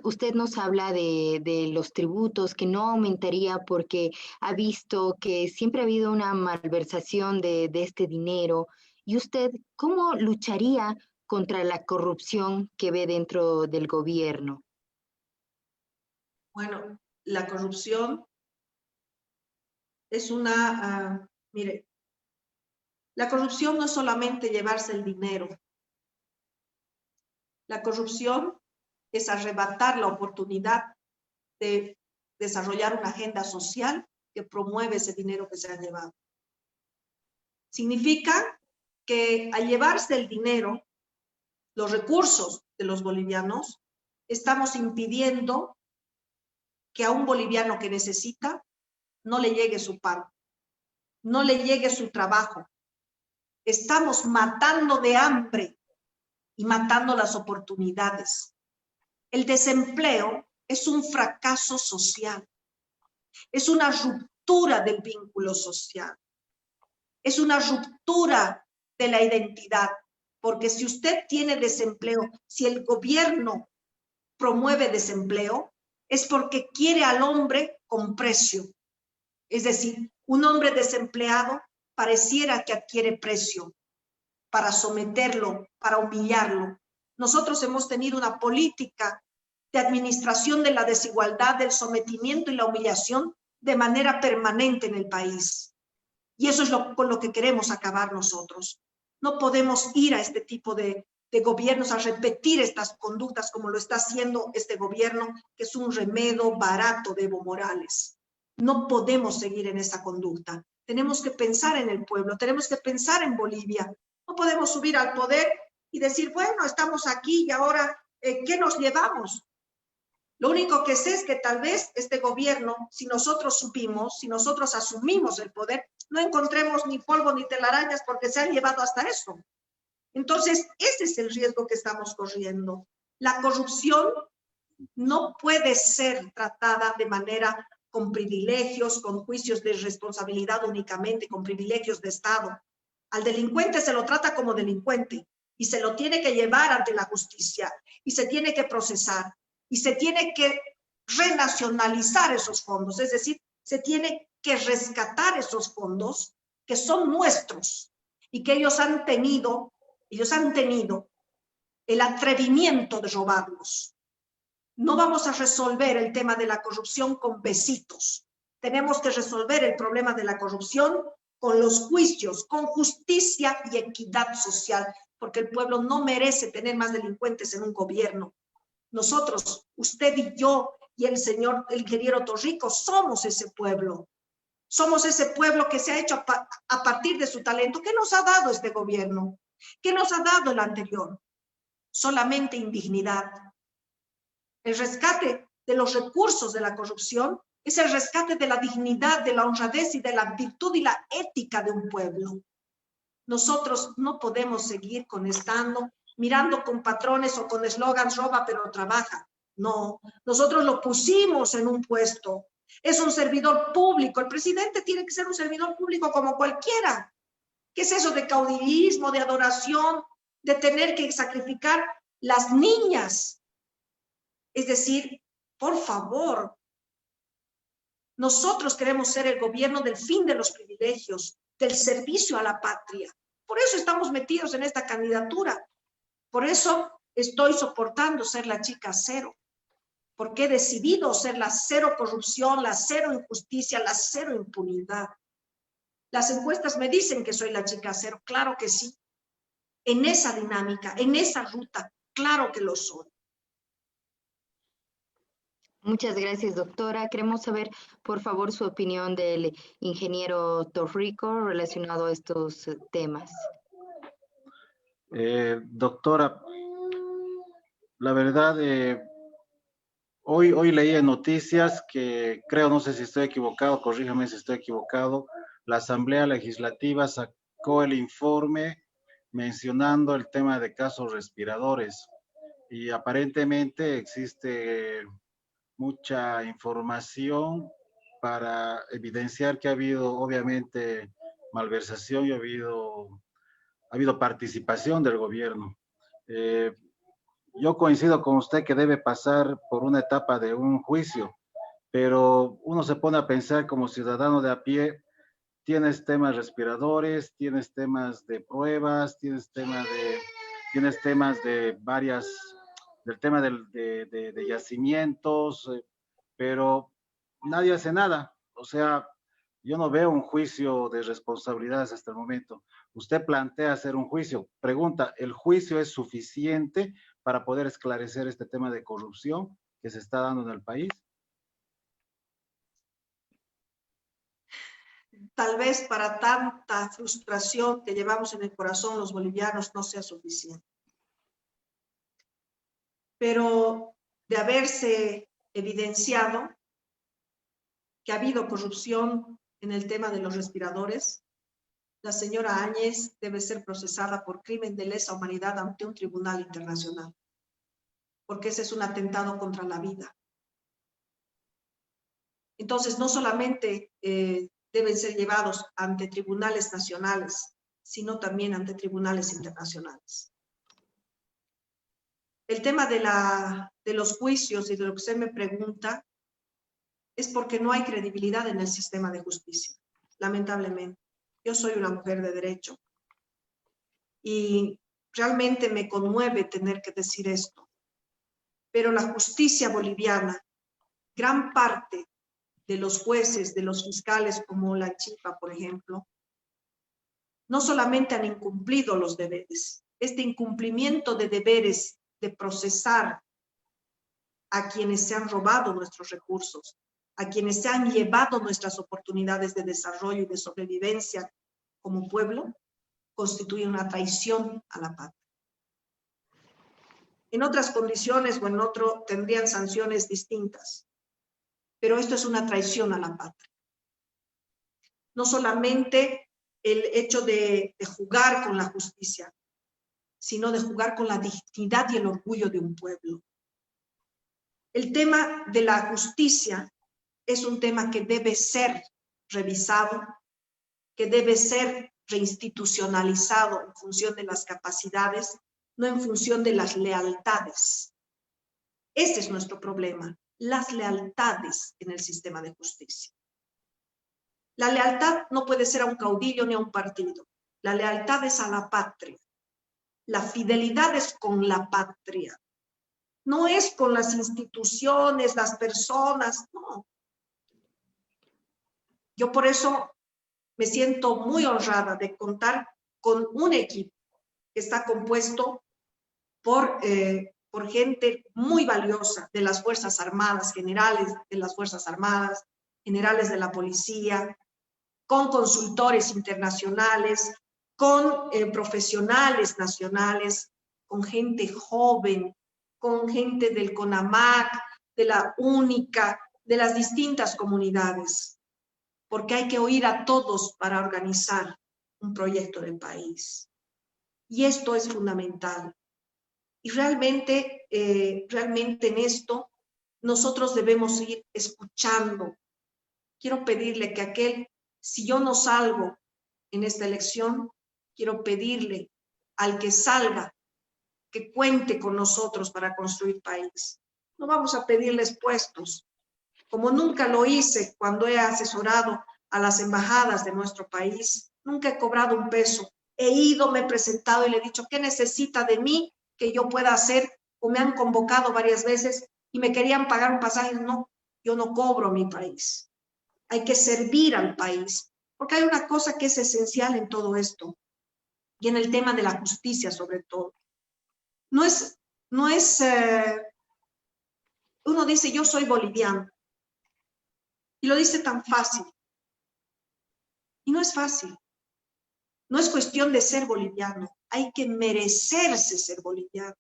usted nos habla de los tributos, que no aumentaría porque ha visto que siempre ha habido una malversación de este dinero. ¿Y usted cómo lucharía contra la corrupción que ve dentro del gobierno? Bueno, la corrupción es mire, la corrupción no es solamente llevarse el dinero. La corrupción es arrebatar la oportunidad de desarrollar una agenda social que promueve ese dinero que se ha llevado. Significa que al llevarse el dinero, los recursos de los bolivianos, estamos impidiendo que a un boliviano que necesita no le llegue su pan, no le llegue su trabajo. Estamos matando de hambre y matando las oportunidades. El desempleo es un fracaso social, es una ruptura del vínculo social, es una ruptura de la identidad, porque si usted tiene desempleo, si el gobierno promueve desempleo, es porque quiere al hombre con precio. Es decir, un hombre desempleado pareciera que adquiere precio para someterlo, para humillarlo. Nosotros hemos tenido una política de administración de la desigualdad, del sometimiento y la humillación de manera permanente en el país. Y eso es con lo que queremos acabar nosotros. No podemos ir a este tipo de gobiernos a repetir estas conductas como lo está haciendo este gobierno, que es un remedio barato de Evo Morales. No podemos seguir en esa conducta. Tenemos que pensar en el pueblo, tenemos que pensar en Bolivia. No podemos subir al poder y decir, bueno, estamos aquí y ahora, ¿qué nos llevamos? Lo único que sé es que tal vez este gobierno, si nosotros supimos, si nosotros asumimos el poder, no encontremos ni polvo ni telarañas porque se han llevado hasta eso. Entonces, ese es el riesgo que estamos corriendo. La corrupción no puede ser tratada de manera con privilegios, con juicios de responsabilidad únicamente, con privilegios de Estado. Al delincuente se lo trata como delincuente y se lo tiene que llevar ante la justicia y se tiene que procesar y se tiene que renacionalizar esos fondos, es decir, se tiene que rescatar esos fondos que son nuestros y que ellos han tenido el atrevimiento de robarlos. No vamos a resolver el tema de la corrupción con besitos. Tenemos que resolver el problema de la corrupción con los juicios, con justicia y equidad social, porque el pueblo no merece tener más delincuentes en un gobierno. Nosotros, usted y yo y el señor, el ingeniero Torrijos, somos ese pueblo. Somos ese pueblo que se ha hecho a partir de su talento. ¿Qué nos ha dado este gobierno? ¿Qué nos ha dado el anterior? Solamente indignidad. El rescate de los recursos de la corrupción es el rescate de la dignidad, de la honradez y de la virtud y la ética de un pueblo. Nosotros no podemos seguir mirando con patrones o con eslogans, roba pero trabaja. No, nosotros lo pusimos en un puesto. Es un servidor público. El presidente tiene que ser un servidor público como cualquiera. ¿Qué es eso de caudillismo, de adoración, de tener que sacrificar las niñas? Es decir, por favor, nosotros queremos ser el gobierno del fin de los privilegios, del servicio a la patria. Por eso estamos metidos en esta candidatura. Por eso estoy soportando ser la chica cero. Porque he decidido ser la cero corrupción, la cero injusticia, la cero impunidad. Las encuestas me dicen que soy la chica cero. Claro que sí. En esa dinámica, en esa ruta, claro que lo soy. Muchas gracias, doctora. Queremos saber, por favor, su opinión del ingeniero Torrijos relacionado a estos temas. Doctora, la verdad, hoy leí en noticias que creo, no sé si estoy equivocado, corríjame si estoy equivocado, la Asamblea Legislativa sacó el informe mencionando el tema de casos respiradores y aparentemente existe mucha información para evidenciar que ha habido obviamente malversación y ha habido participación del gobierno. Yo coincido con usted que debe pasar por una etapa de un juicio, pero uno se pone a pensar como ciudadano de a pie, tienes temas respiradores, tienes temas de pruebas, tienes temas de del tema de yacimientos, pero nadie hace nada. O sea, yo no veo un juicio de responsabilidades hasta el momento. Usted plantea hacer un juicio. Pregunta, ¿el juicio es suficiente para poder esclarecer este tema de corrupción que se está dando en el país? Tal vez para tanta frustración que llevamos en el corazón los bolivianos no sea suficiente. Pero de haberse evidenciado que ha habido corrupción en el tema de los respiradores, la señora Áñez debe ser procesada por crimen de lesa humanidad ante un tribunal internacional, porque ese es un atentado contra la vida. Entonces, no solamente deben ser llevados ante tribunales nacionales, sino también ante tribunales internacionales. El tema de los juicios y de lo que usted me pregunta es porque no hay credibilidad en el sistema de justicia, lamentablemente. Yo soy una mujer de derecho y realmente me conmueve tener que decir esto. Pero la justicia boliviana, gran parte de los jueces, de los fiscales como la Chipa, por ejemplo, no solamente han incumplido los deberes, este incumplimiento de deberes de procesar a quienes se han robado nuestros recursos, a quienes se han llevado nuestras oportunidades de desarrollo y de sobrevivencia como pueblo, constituye una traición a la patria. En otras condiciones o en otro tendrían sanciones distintas, pero esto es una traición a la patria. No solamente el hecho de jugar con la justicia, sino de jugar con la dignidad y el orgullo de un pueblo. El tema de la justicia es un tema que debe ser revisado, que debe ser reinstitucionalizado en función de las capacidades, no en función de las lealtades. Ese es nuestro problema, las lealtades en el sistema de justicia. La lealtad no puede ser a un caudillo ni a un partido. La lealtad es a la patria. La fidelidad es con la patria. No es con las instituciones, las personas, no. Yo por eso me siento muy honrada de contar con un equipo que está compuesto por gente muy valiosa de las Fuerzas Armadas, generales de las Fuerzas Armadas, generales de la policía, con consultores internacionales, con profesionales nacionales, con gente joven, con gente del CONAMAC, de la UNICA, de las distintas comunidades, porque hay que oír a todos para organizar un proyecto de país. Y esto es fundamental. Y realmente en esto nosotros debemos ir escuchando. Quiero pedirle que si yo no salgo en esta elección, quiero pedirle al que salga que cuente con nosotros para construir país. No vamos a pedirles puestos, como nunca lo hice cuando he asesorado a las embajadas de nuestro país. Nunca he cobrado un peso. He ido, me he presentado y le he dicho, ¿qué necesita de mí que yo pueda hacer? O me han convocado varias veces y me querían pagar un pasaje. No, yo no cobro mi país. Hay que servir al país, porque hay una cosa que es esencial en todo esto, y en el tema de la justicia sobre todo. Uno dice, yo soy boliviano, y lo dice tan fácil, y no es fácil. No es cuestión de ser boliviano, hay que merecerse ser boliviano,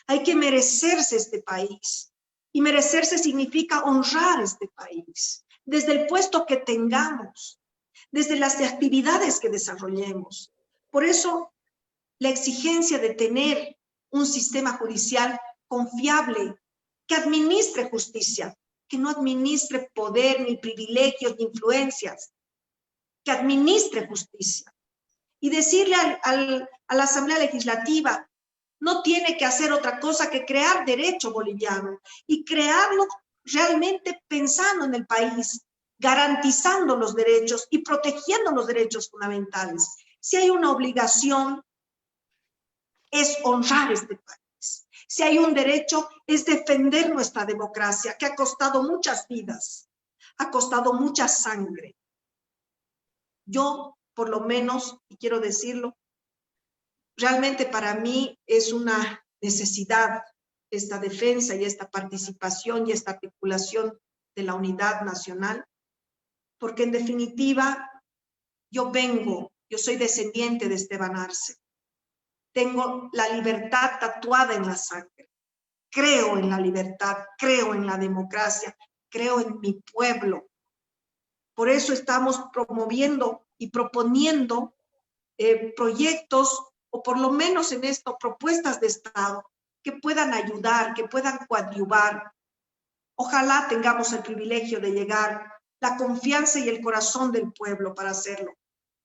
hay que merecerse este país, y merecerse significa honrar este país, desde el puesto que tengamos, desde las actividades que desarrollemos. Por eso, la exigencia de tener un sistema judicial confiable, que administre justicia, que no administre poder, ni privilegios, ni influencias, que administre justicia. Y decirle a la Asamblea Legislativa, no tiene que hacer otra cosa que crear derecho boliviano, y crearlo realmente pensando en el país, garantizando los derechos y protegiendo los derechos fundamentales. Si hay una obligación, es honrar este país. Si hay un derecho, es defender nuestra democracia, que ha costado muchas vidas, ha costado mucha sangre. Yo, por lo menos, y quiero decirlo, realmente para mí es una necesidad esta defensa y esta participación y esta articulación de la unidad nacional, porque en definitiva yo soy descendiente de Esteban Arce. Tengo la libertad tatuada en la sangre. Creo en la libertad, creo en la democracia, creo en mi pueblo. Por eso estamos promoviendo y proponiendo proyectos, o por lo menos en esto, propuestas de Estado que puedan ayudar, que puedan coadyuvar. Ojalá tengamos el privilegio de llegar, la confianza y el corazón del pueblo para hacerlo.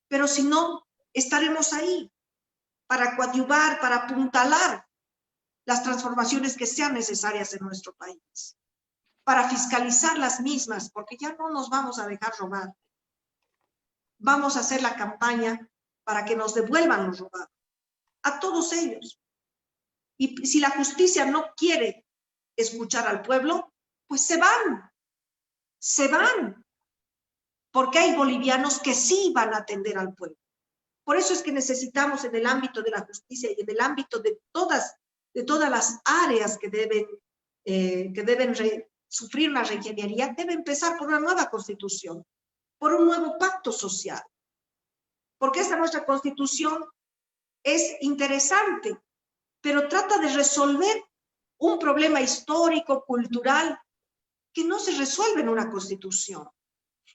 Pero si no, estaremos ahí para coadyuvar, para apuntalar las transformaciones que sean necesarias en nuestro país, para fiscalizar las mismas, porque ya no nos vamos a dejar robar. Vamos a hacer la campaña para que nos devuelvan los robados, a todos ellos. Y si la justicia no quiere escuchar al pueblo, pues se van, porque hay bolivianos que sí van a atender al pueblo. Por eso es que necesitamos en el ámbito de la justicia y en el ámbito de todas las áreas que deben sufrir una reingeniería, debe empezar por una nueva constitución, por un nuevo pacto social. Porque esta nuestra constitución es interesante, pero trata de resolver un problema histórico, cultural, que no se resuelve en una constitución,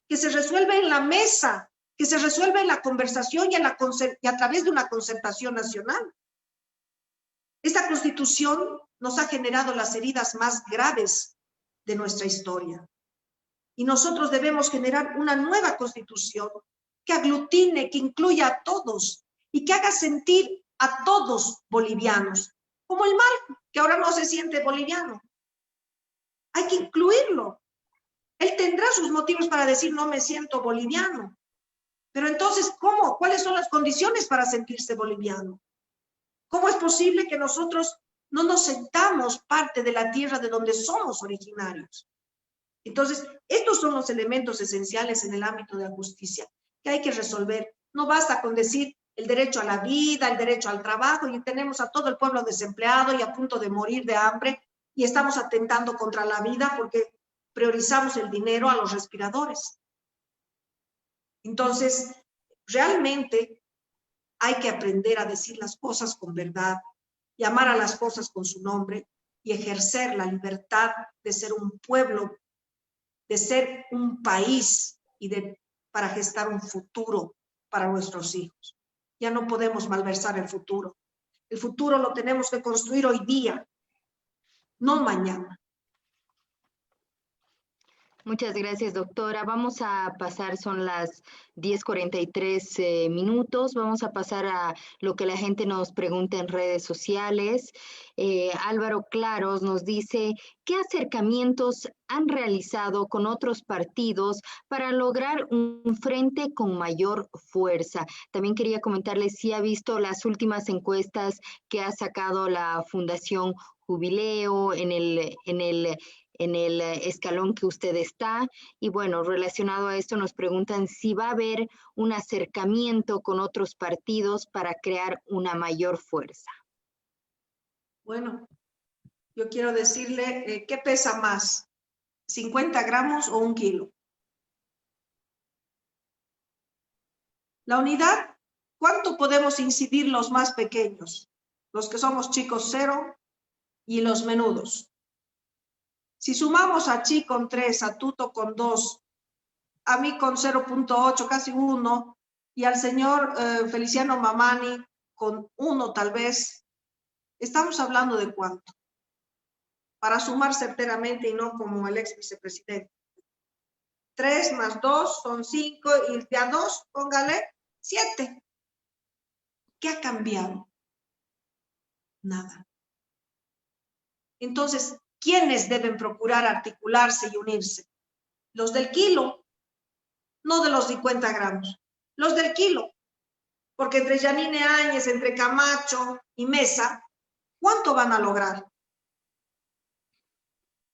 que se resuelve en la mesa, que se resuelve en la conversación y a través de una concertación nacional. Esta constitución nos ha generado las heridas más graves de nuestra historia. Y nosotros debemos generar una nueva constitución que aglutine, que incluya a todos y que haga sentir a todos bolivianos, como el Mal, que ahora no se siente boliviano. Hay que incluirlo. Él tendrá sus motivos para decir no me siento boliviano. Pero entonces, ¿cómo? ¿Cuáles son las condiciones para sentirse boliviano? ¿Cómo es posible que nosotros no nos sentamos parte de la tierra de donde somos originarios? Entonces, estos son los elementos esenciales en el ámbito de la justicia. que hay que resolver. No basta con decir el derecho a la vida, el derecho al trabajo, y tenemos a todo el pueblo desempleado y a punto de morir de hambre, y estamos atentando contra la vida porque priorizamos el dinero a los respiradores. Entonces, realmente hay que aprender a decir las cosas con verdad, llamar a las cosas con su nombre y ejercer la libertad de ser un pueblo, de ser un país y para gestar un futuro para nuestros hijos. Ya no podemos malversar el futuro. El futuro lo tenemos que construir hoy día, no mañana. Muchas gracias, doctora. Vamos a pasar, son las 10:43 minutos. Vamos a pasar a lo que la gente nos pregunta en redes sociales. Álvaro Claros nos dice, ¿qué acercamientos han realizado con otros partidos para lograr un frente con mayor fuerza? También quería comentarles si ha visto las últimas encuestas que ha sacado la Fundación Jubileo en el escalón que usted está. Y bueno, relacionado a esto nos preguntan si va a haber un acercamiento con otros partidos para crear una mayor fuerza. Bueno, yo quiero decirle, ¿qué pesa más? ¿50 gramos o 1 kilo? La unidad, ¿cuánto podemos incidir los más pequeños? Los que somos chicos 0 y los menudos. Si sumamos a Chi con 3, a Tuto con 2, a mí con 0.8, casi 1, y al señor Feliciano Mamani con 1 tal vez, estamos hablando de cuánto, para sumar certeramente y no como el ex vicepresidente. 3 más 2 son 5, y de a 2, póngale 7. ¿Qué ha cambiado? Nada. Entonces, ¿quiénes deben procurar articularse y unirse? Los del kilo, no de los 50 gramos, los del kilo. Porque entre Yanine Áñez, entre Camacho y Mesa, ¿cuánto van a lograr?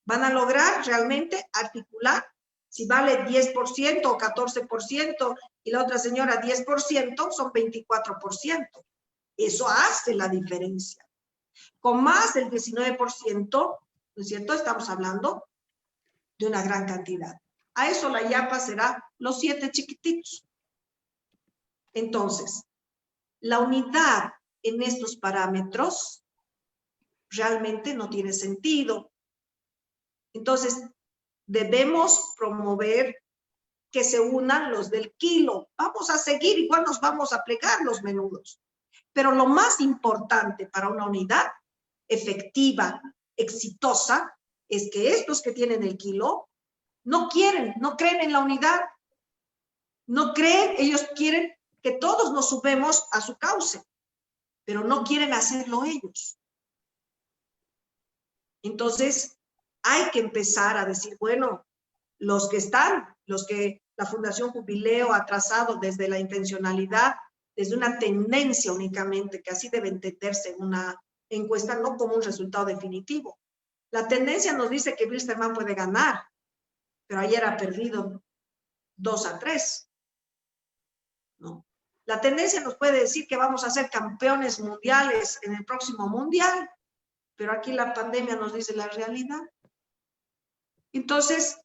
¿Van a lograr realmente articular? Si vale 10% o 14% y la otra señora 10%, son 24%. Eso hace la diferencia. Con más del 19%, ¿no es cierto? Estamos hablando de una gran cantidad. A eso la yapa será los 7 chiquititos. Entonces, la unidad en estos parámetros realmente no tiene sentido. Entonces, debemos promover que se unan los del kilo. Vamos a seguir, igual nos vamos a plegar los menudos. Pero lo más importante para una unidad efectiva, exitosa, es que estos que tienen el kilo no quieren, no creen en la unidad. No creen, ellos quieren que todos nos subemos a su cauce, pero no quieren hacerlo ellos. Entonces, hay que empezar a decir, bueno, los que la Fundación Jubileo ha trazado desde la intencionalidad, desde una tendencia únicamente, que así debe entenderse en una encuesta, no como un resultado definitivo. La tendencia nos dice que Wilstermann puede ganar, pero ayer ha perdido 2-3. ¿No? La tendencia nos puede decir que vamos a ser campeones mundiales en el próximo mundial, pero aquí la pandemia nos dice la realidad. Entonces,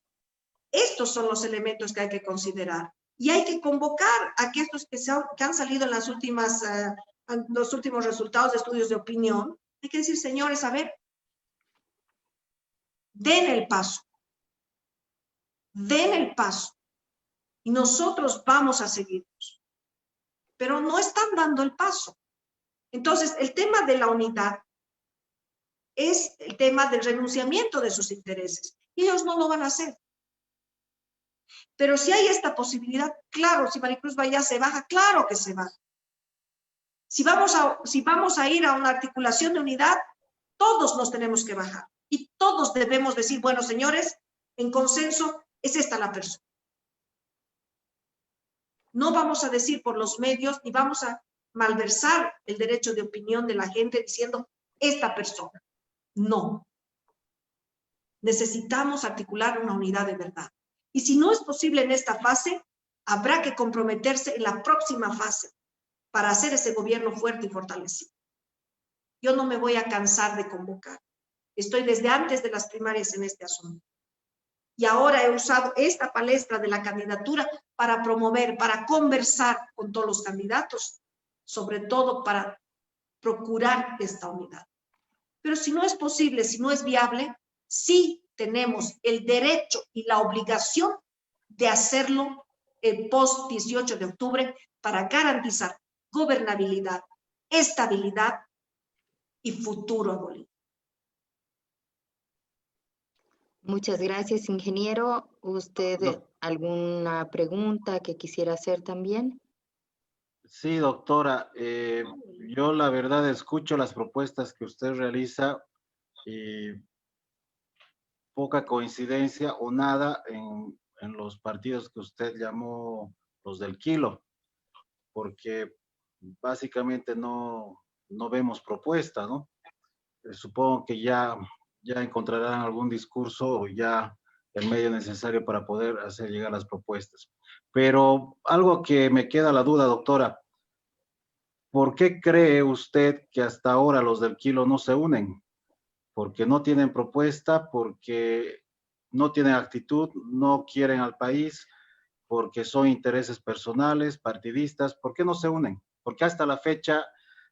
estos son los elementos que hay que considerar. Y hay que convocar a que estos que han salido en los últimos resultados de estudios de opinión, hay que decir, señores, a ver, den el paso. Den el paso. Y nosotros vamos a seguirnos. Pero no están dando el paso. Entonces, el tema de la unidad es el tema del renunciamiento de sus intereses. Y ellos no lo van a hacer. Pero si hay esta posibilidad, claro, si Maricruz Bayá se baja, claro que se baja. Si vamos a ir a una articulación de unidad, todos nos tenemos que bajar. Y todos debemos decir, bueno, señores, en consenso, es esta la persona. No vamos a decir por los medios ni vamos a malversar el derecho de opinión de la gente diciendo esta persona. No. Necesitamos articular una unidad de verdad. Y si no es posible en esta fase, habrá que comprometerse en la próxima fase para hacer ese gobierno fuerte y fortalecido. Yo no me voy a cansar de convocar. Estoy desde antes de las primarias en este asunto. Y ahora he usado esta palestra de la candidatura para promover, para conversar con todos los candidatos, sobre todo para procurar esta unidad. Pero si no es posible, si no es viable, sí tenemos el derecho y la obligación de hacerlo el post 18 de octubre para garantizar gobernabilidad, estabilidad y futuro a Bolivia. Muchas gracias, ingeniero. ¿Usted No. alguna pregunta que quisiera hacer también? Sí, doctora, yo la verdad escucho las propuestas que usted realiza y poca coincidencia o nada en los partidos que usted llamó los del kilo, porque básicamente no vemos propuesta, ¿no? Supongo que ya encontrarán algún discurso o ya el medio necesario para poder hacer llegar las propuestas. Pero algo que me queda la duda, doctora, ¿por qué cree usted que hasta ahora los del kilo no se unen? ¿Porque no tienen propuesta? ¿Porque no tienen actitud? ¿No quieren al país? ¿Porque son intereses personales, partidistas? ¿Por qué no se unen? Porque hasta la fecha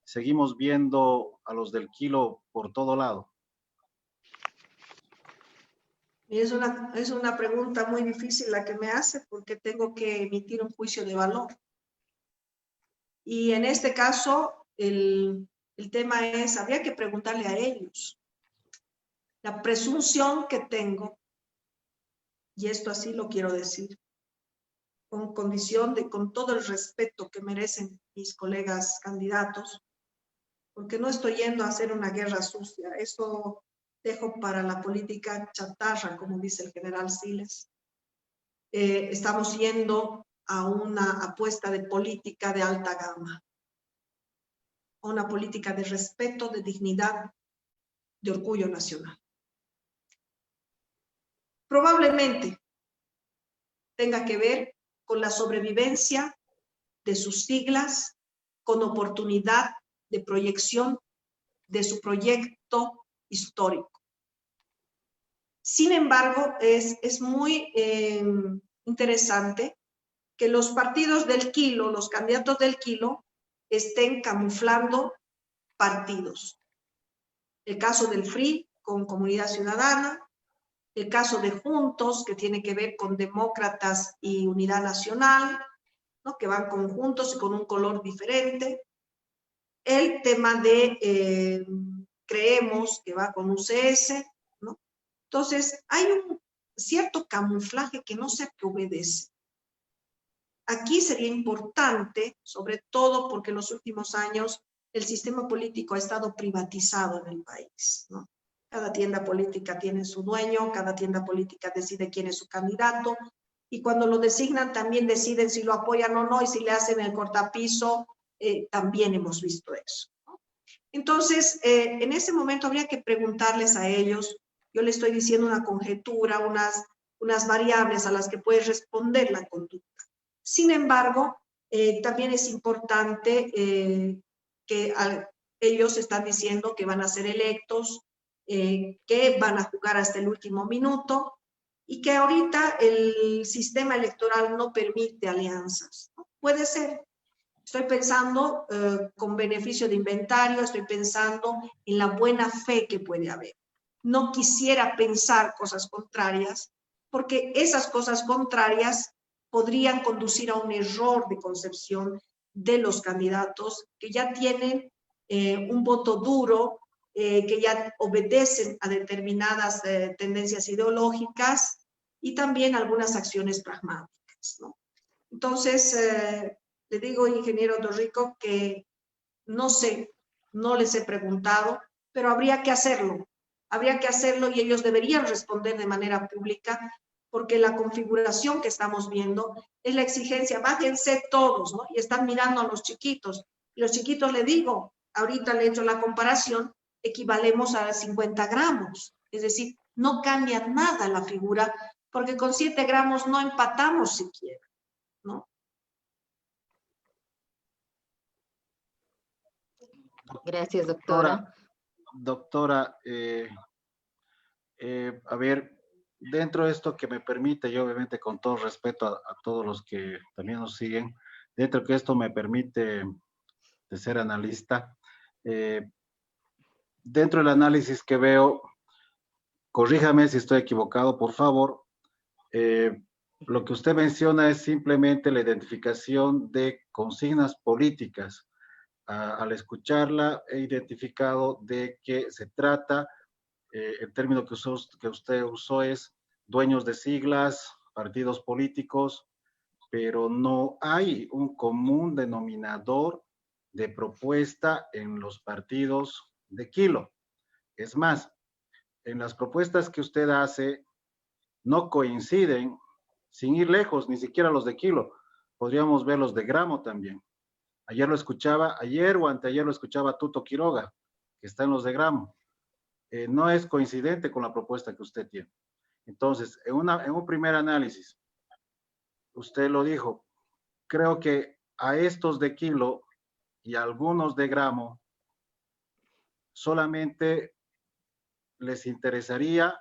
seguimos viendo a los del kilo por todo lado. Es una pregunta muy difícil la que me hace, porque tengo que emitir un juicio de valor. Y en este caso, el tema es, habría que preguntarle a ellos. La presunción que tengo, y esto así lo quiero decir, con condición de, con todo el respeto que merecen mis colegas candidatos, porque no estoy yendo a hacer una guerra sucia, eso dejo para la política chatarra, como dice el general Siles. Estamos yendo a una apuesta de política de alta gama, a una política de respeto, de dignidad, de orgullo nacional. Probablemente tenga que ver con la sobrevivencia de sus siglas, con oportunidad de proyección de su proyecto histórico. Sin embargo, es muy interesante que los partidos del kilo, los candidatos del kilo, estén camuflando partidos. El caso del FRI con Comunidad Ciudadana, el caso de Juntos, que tiene que ver con Demócratas y Unidad Nacional, ¿no? Que van conjuntos y con un color diferente. El tema de Creemos, que va con UCS, ¿no? Entonces, hay un cierto camuflaje que no sé a qué obedece. Aquí sería importante, sobre todo porque en los últimos años el sistema político ha estado privatizado en el país, ¿no? Cada tienda política tiene su dueño, cada tienda política decide quién es su candidato, y cuando lo designan también deciden si lo apoyan o no, y si le hacen el cortapiso, también hemos visto eso, ¿no? Entonces, en ese momento habría que preguntarles a ellos, yo les estoy diciendo una conjetura, unas variables a las que puede responder la conducta. Sin embargo, también es importante que ellos están diciendo que van a ser electos, que van a jugar hasta el último minuto y que ahorita el sistema electoral no permite alianzas, ¿no? Puede ser. Estoy pensando con beneficio de inventario, estoy pensando en la buena fe que puede haber. No quisiera pensar cosas contrarias, porque esas cosas contrarias podrían conducir a un error de concepción de los candidatos que ya tienen un voto duro, que ya obedecen a determinadas tendencias ideológicas y también algunas acciones pragmáticas, ¿no? Entonces, le digo, ingeniero Torrico, que no sé, no les he preguntado, pero habría que hacerlo y ellos deberían responder de manera pública, porque la configuración que estamos viendo es la exigencia, bájense todos, ¿no? Y están mirando a los chiquitos. Y los chiquitos, le digo, ahorita le he hecho la comparación, equivalemos a 50 gramos, es decir, no cambia nada la figura, porque con 7 gramos no empatamos siquiera. ¿no? Gracias, doctora. Doctora, a ver, dentro de esto que me permite, yo obviamente con todo respeto a todos los que también nos siguen, dentro que esto me permite de ser analista, dentro del análisis que veo, corríjame si estoy equivocado, por favor, lo que usted menciona es simplemente la identificación de consignas políticas. Al escucharla he identificado de que se trata, el término que usted usó es dueños de siglas, partidos políticos, pero no hay un común denominador de propuesta en los partidos de Quilo. Es más, en las propuestas que usted hace no coinciden, sin ir lejos, ni siquiera los de Quilo. Podríamos ver los de Gramo también. Ayer o anteayer lo escuchaba a Tuto Quiroga, que está en los de Gramo. No es coincidente con la propuesta que usted tiene. Entonces, en un primer análisis, usted lo dijo, creo que a estos de Quilo y a algunos de Gramo solamente les interesaría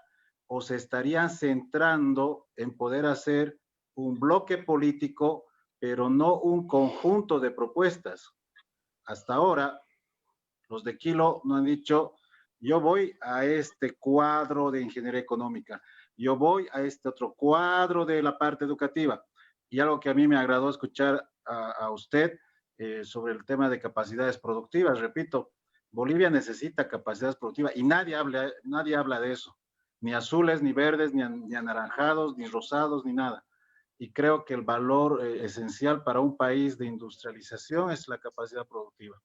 o se estarían centrando en poder hacer un bloque político, pero no un conjunto de propuestas. Hasta ahora, los de Quilo no han dicho, yo voy a este cuadro de ingeniería económica, yo voy a este otro cuadro de la parte educativa. Y algo que a mí me agradó escuchar a usted sobre el tema de capacidades productivas, repito, Bolivia necesita capacidades productivas y nadie habla de eso, ni azules, ni verdes, ni anaranjados, ni rosados, ni nada. Y creo que el valor esencial para un país de industrialización es la capacidad productiva.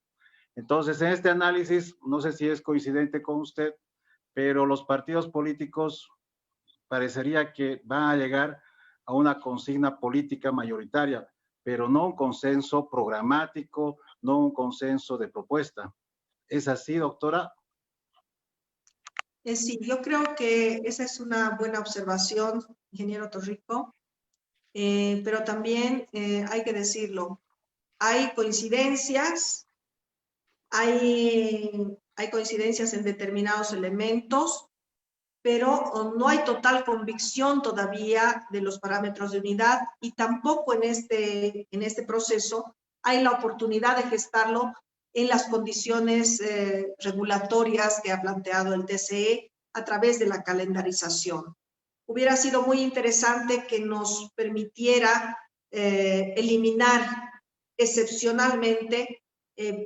Entonces, en este análisis, no sé si es coincidente con usted, pero los partidos políticos parecería que van a llegar a una consigna política mayoritaria, pero no un consenso programático, no un consenso de propuesta. ¿Es así, doctora? Sí, yo creo que esa es una buena observación, ingeniero Torrico, pero también hay que decirlo, hay coincidencias, hay coincidencias en determinados elementos, pero no hay total convicción todavía de los parámetros de unidad y tampoco en este proceso hay la oportunidad de gestarlo en las condiciones regulatorias que ha planteado el TCE a través de la calendarización. Hubiera sido muy interesante que nos permitiera eliminar excepcionalmente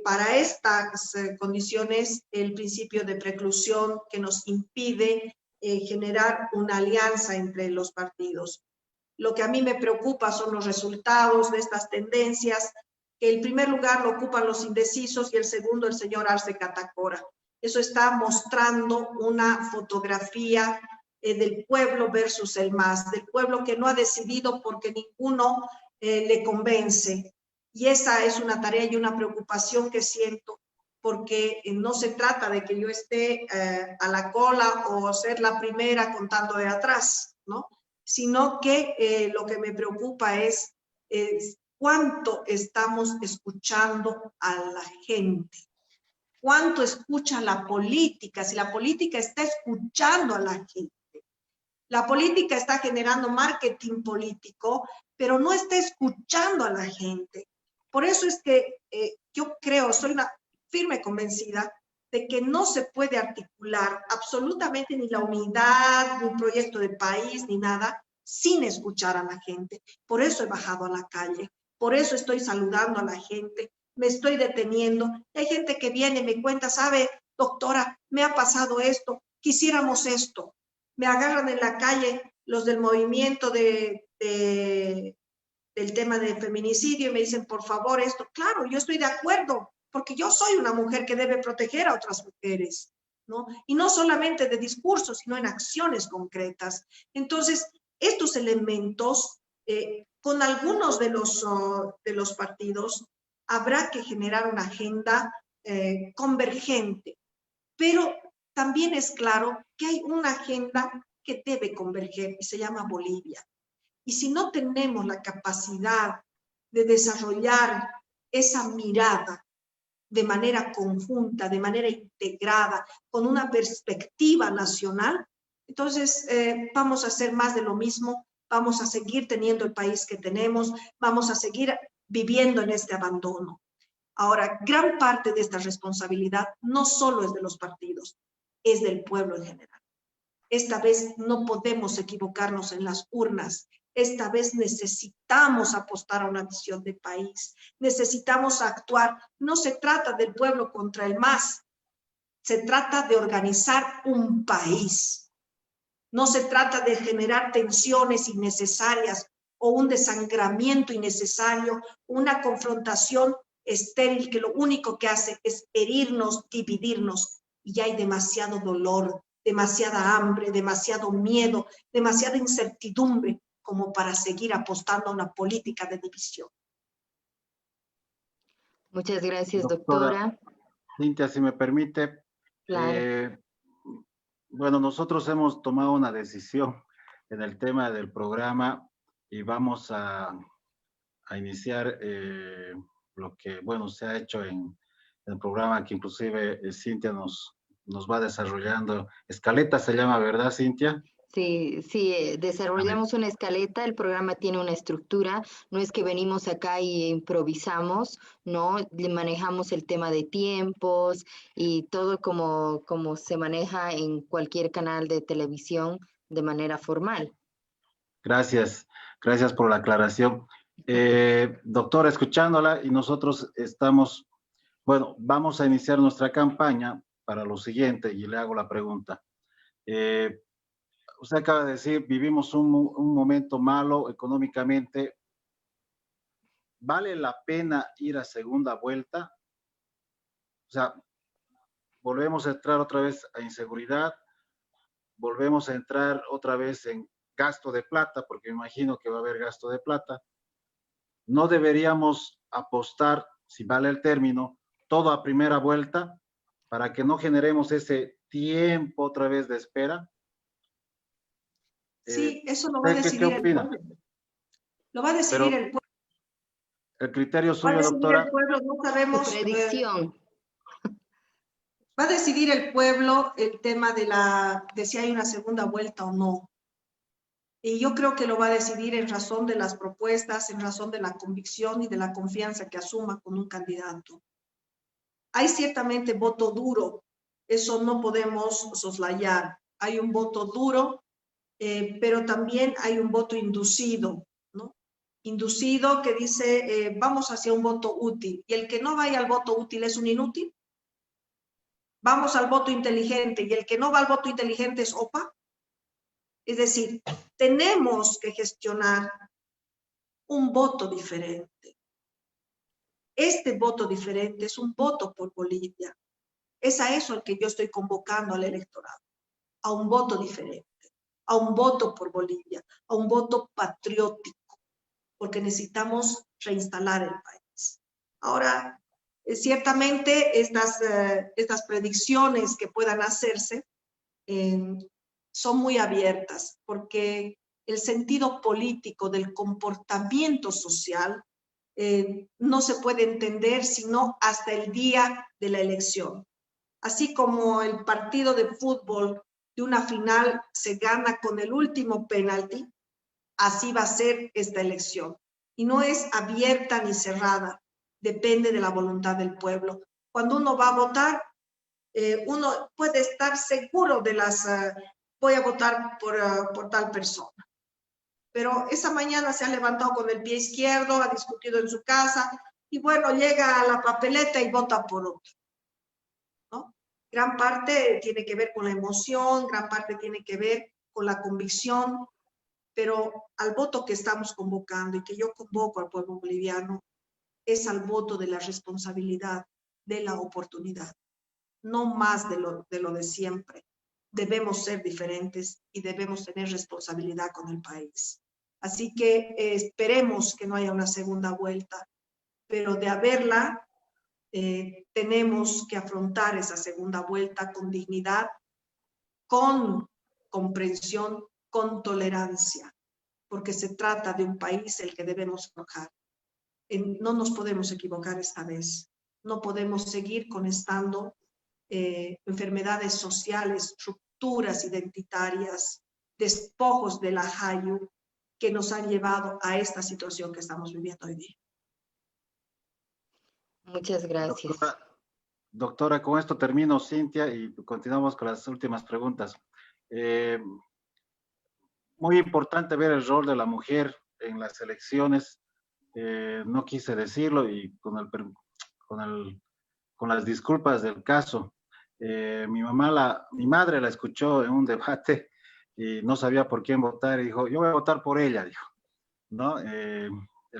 para estas condiciones el principio de preclusión que nos impide generar una alianza entre los partidos. Lo que a mí me preocupa son los resultados de estas tendencias, que el primer lugar lo ocupan los indecisos y el segundo el señor Arce Catacora. Eso está mostrando una fotografía del pueblo versus el MAS, del pueblo que no ha decidido porque ninguno le convence. Y esa es una tarea y una preocupación que siento, porque no se trata de que yo esté a la cola o ser la primera contando de atrás, ¿no? Sino que lo que me preocupa es cuánto estamos escuchando a la gente, cuánto escucha la política, si la política está escuchando a la gente. La política está generando marketing político, pero no está escuchando a la gente. Por eso es que yo creo, soy una firme convencida de que no se puede articular absolutamente ni la unidad, ni un proyecto de país, ni nada, sin escuchar a la gente. Por eso he bajado a la calle, por eso estoy saludando a la gente, me estoy deteniendo. Hay gente que viene y me cuenta, sabe, doctora, me ha pasado esto, quisiéramos esto. Me agarran en la calle los del movimiento del tema de feminicidio y me dicen, por favor, esto. Claro, yo estoy de acuerdo, porque yo soy una mujer que debe proteger a otras mujeres, ¿no? Y no solamente de discursos, sino en acciones concretas. Entonces, estos elementos, con algunos de los partidos, habrá que generar una agenda convergente, pero también es claro que hay una agenda que debe converger y se llama Bolivia. Y si no tenemos la capacidad de desarrollar esa mirada de manera conjunta, de manera integrada, con una perspectiva nacional, entonces vamos a hacer más de lo mismo, vamos a seguir teniendo el país que tenemos, vamos a seguir viviendo en este abandono. Ahora, gran parte de esta responsabilidad no solo es de los partidos, es del pueblo en general. Esta vez no podemos equivocarnos en las urnas. Esta vez necesitamos apostar a una visión de país. Necesitamos actuar. No se trata del pueblo contra el MAS. Se trata de organizar un país. No se trata de generar tensiones innecesarias o un desangramiento innecesario, una confrontación estéril que lo único que hace es herirnos, dividirnos. Y hay demasiado dolor, demasiada hambre, demasiado miedo, demasiada incertidumbre como para seguir apostando a una política de división. Muchas gracias, Doctora doctora. Cintia, si me permite, Claro. bueno, nosotros hemos tomado una decisión en el tema del programa y vamos a iniciar lo que, bueno, se ha hecho en el programa que inclusive Cintia nos va desarrollando. Escaleta se llama, ¿verdad, Cintia? Sí, desarrollamos una escaleta, el programa tiene una estructura, no es que venimos acá y improvisamos, ¿no? Manejamos el tema de tiempos y todo como se maneja en cualquier canal de televisión de manera formal. Gracias, gracias por la aclaración. Doctora, escuchándola y nosotros estamos, bueno, vamos a iniciar nuestra campaña para lo siguiente y le hago la pregunta. Usted acaba de decir, vivimos un momento malo económicamente. ¿Vale la pena ir a segunda vuelta? O sea, volvemos a entrar otra vez a inseguridad, volvemos a entrar otra vez en gasto de plata, porque me imagino que va a haber gasto de plata. No deberíamos apostar, si vale el término, todo a primera vuelta para que no generemos ese tiempo otra vez de espera. Sí, eso lo va a decidir ¿Qué opina? el pueblo. Lo va a decidir el pueblo. El criterio Va a suyo, decidir doctora. el pueblo, no sabemos. Su predicción. Va a decidir el pueblo el tema de si hay una segunda vuelta o no. Y yo creo que lo va a decidir en razón de las propuestas, en razón de la convicción y de la confianza que asuma con un candidato. Hay ciertamente voto duro, eso no podemos soslayar. Hay un voto duro, pero también hay un voto inducido, ¿no? Inducido que dice, vamos hacia un voto útil. Y el que no vaya al voto útil es un inútil. Vamos al voto inteligente y el que no va al voto inteligente es OPA. Es decir, tenemos que gestionar un voto diferente. Este voto diferente es un voto por Bolivia. Es a eso al que yo estoy convocando al electorado, a un voto diferente, a un voto por Bolivia, a un voto patriótico, porque necesitamos reinstalar el país. Ahora, ciertamente estas predicciones que puedan hacerse son muy abiertas, porque el sentido político del comportamiento social no se puede entender sino hasta el día de la elección. Así como el partido de fútbol de una final se gana con el último penalti, así va a ser esta elección. Y no es abierta ni cerrada, depende de la voluntad del pueblo. Cuando uno va a votar, uno puede estar seguro de voy a votar por tal persona. Pero esa mañana se ha levantado con el pie izquierdo, ha discutido en su casa y bueno, llega a la papeleta y vota por otro, ¿no? Gran parte tiene que ver con la emoción, gran parte tiene que ver con la convicción, pero al voto que estamos convocando y que yo convoco al pueblo boliviano es al voto de la responsabilidad, de la oportunidad, no más de lo de siempre. Debemos ser diferentes y debemos tener responsabilidad con el país. Así que esperemos que no haya una segunda vuelta, pero de haberla, tenemos que afrontar esa segunda vuelta con dignidad, con comprensión, con tolerancia, porque se trata de un país el que debemos forjar. No nos podemos equivocar esta vez. No podemos seguir conectando enfermedades sociales, rupturas identitarias, despojos de la Hayu que nos han llevado a esta situación que estamos viviendo hoy día. Muchas gracias. Doctora, con esto termino, Cintia, y continuamos con las últimas preguntas. Muy importante ver el rol de la mujer en las elecciones. No quise decirlo y con las disculpas del caso. Mi madre la escuchó en un debate y no sabía por quién votar y dijo, yo voy a votar por ella, dijo, ¿no? El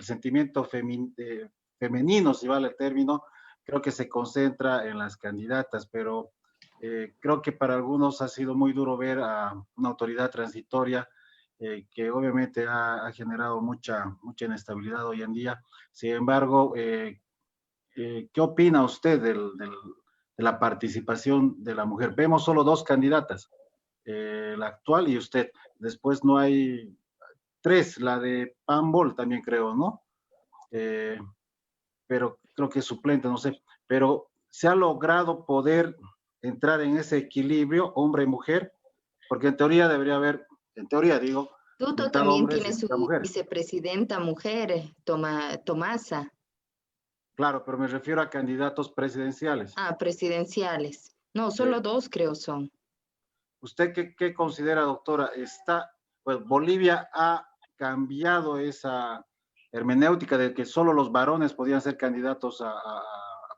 sentimiento femenino, si vale el término, creo que se concentra en las candidatas, pero creo que para algunos ha sido muy duro ver a una autoridad transitoria que obviamente ha generado mucha inestabilidad hoy en día. Sin embargo, ¿qué opina usted de la participación de la mujer? Vemos solo dos candidatas, la actual y usted. Después no hay tres, la de Pambol también creo, ¿no? Pero creo que es suplente, no sé. Pero se ha logrado poder entrar en ese equilibrio hombre-mujer, porque en teoría debería haber, en teoría digo, Tuto mitad también hombres tiene y su mitad mujeres. vicepresidenta mujer, Tomasa. Claro, pero me refiero a candidatos presidenciales. Ah, presidenciales. No, solo dos creo son. ¿Usted qué considera, doctora? Pues Bolivia ha cambiado esa hermenéutica de que solo los varones podían ser candidatos a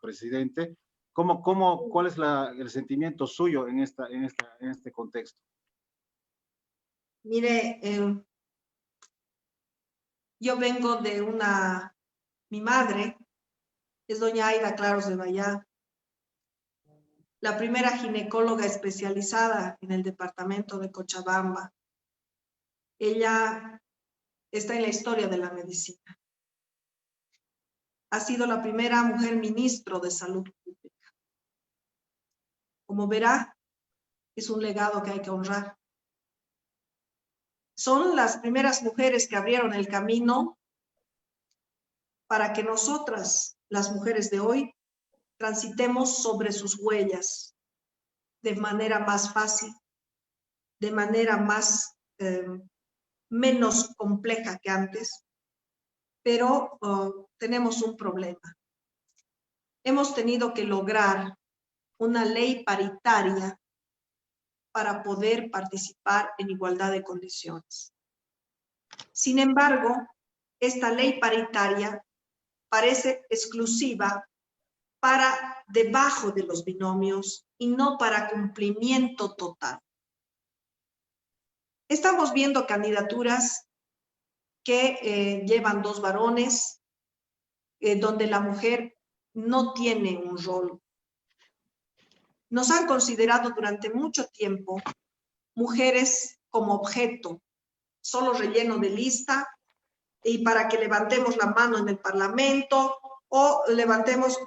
presidente. ¿Cuál es el sentimiento suyo en este contexto? Mire, yo vengo de mi madre es doña Aida Claros de Bayá, la primera ginecóloga especializada en el departamento de Cochabamba. Ella está en la historia de la medicina. Ha sido la primera mujer ministro de Salud Pública. Como verá, es un legado que hay que honrar. Son las primeras mujeres que abrieron el camino para que nosotras, las mujeres de hoy, transitemos sobre sus huellas de manera más fácil, de manera menos compleja que antes, pero tenemos un problema. Hemos tenido que lograr una ley paritaria para poder participar en igualdad de condiciones. Sin embargo, esta ley paritaria parece exclusiva para debajo de los binomios y no para cumplimiento total. Estamos viendo candidaturas que llevan dos varones, donde la mujer no tiene un rol. Nos han considerado durante mucho tiempo mujeres como objeto, solo relleno de lista y para que levantemos la mano en el Parlamento o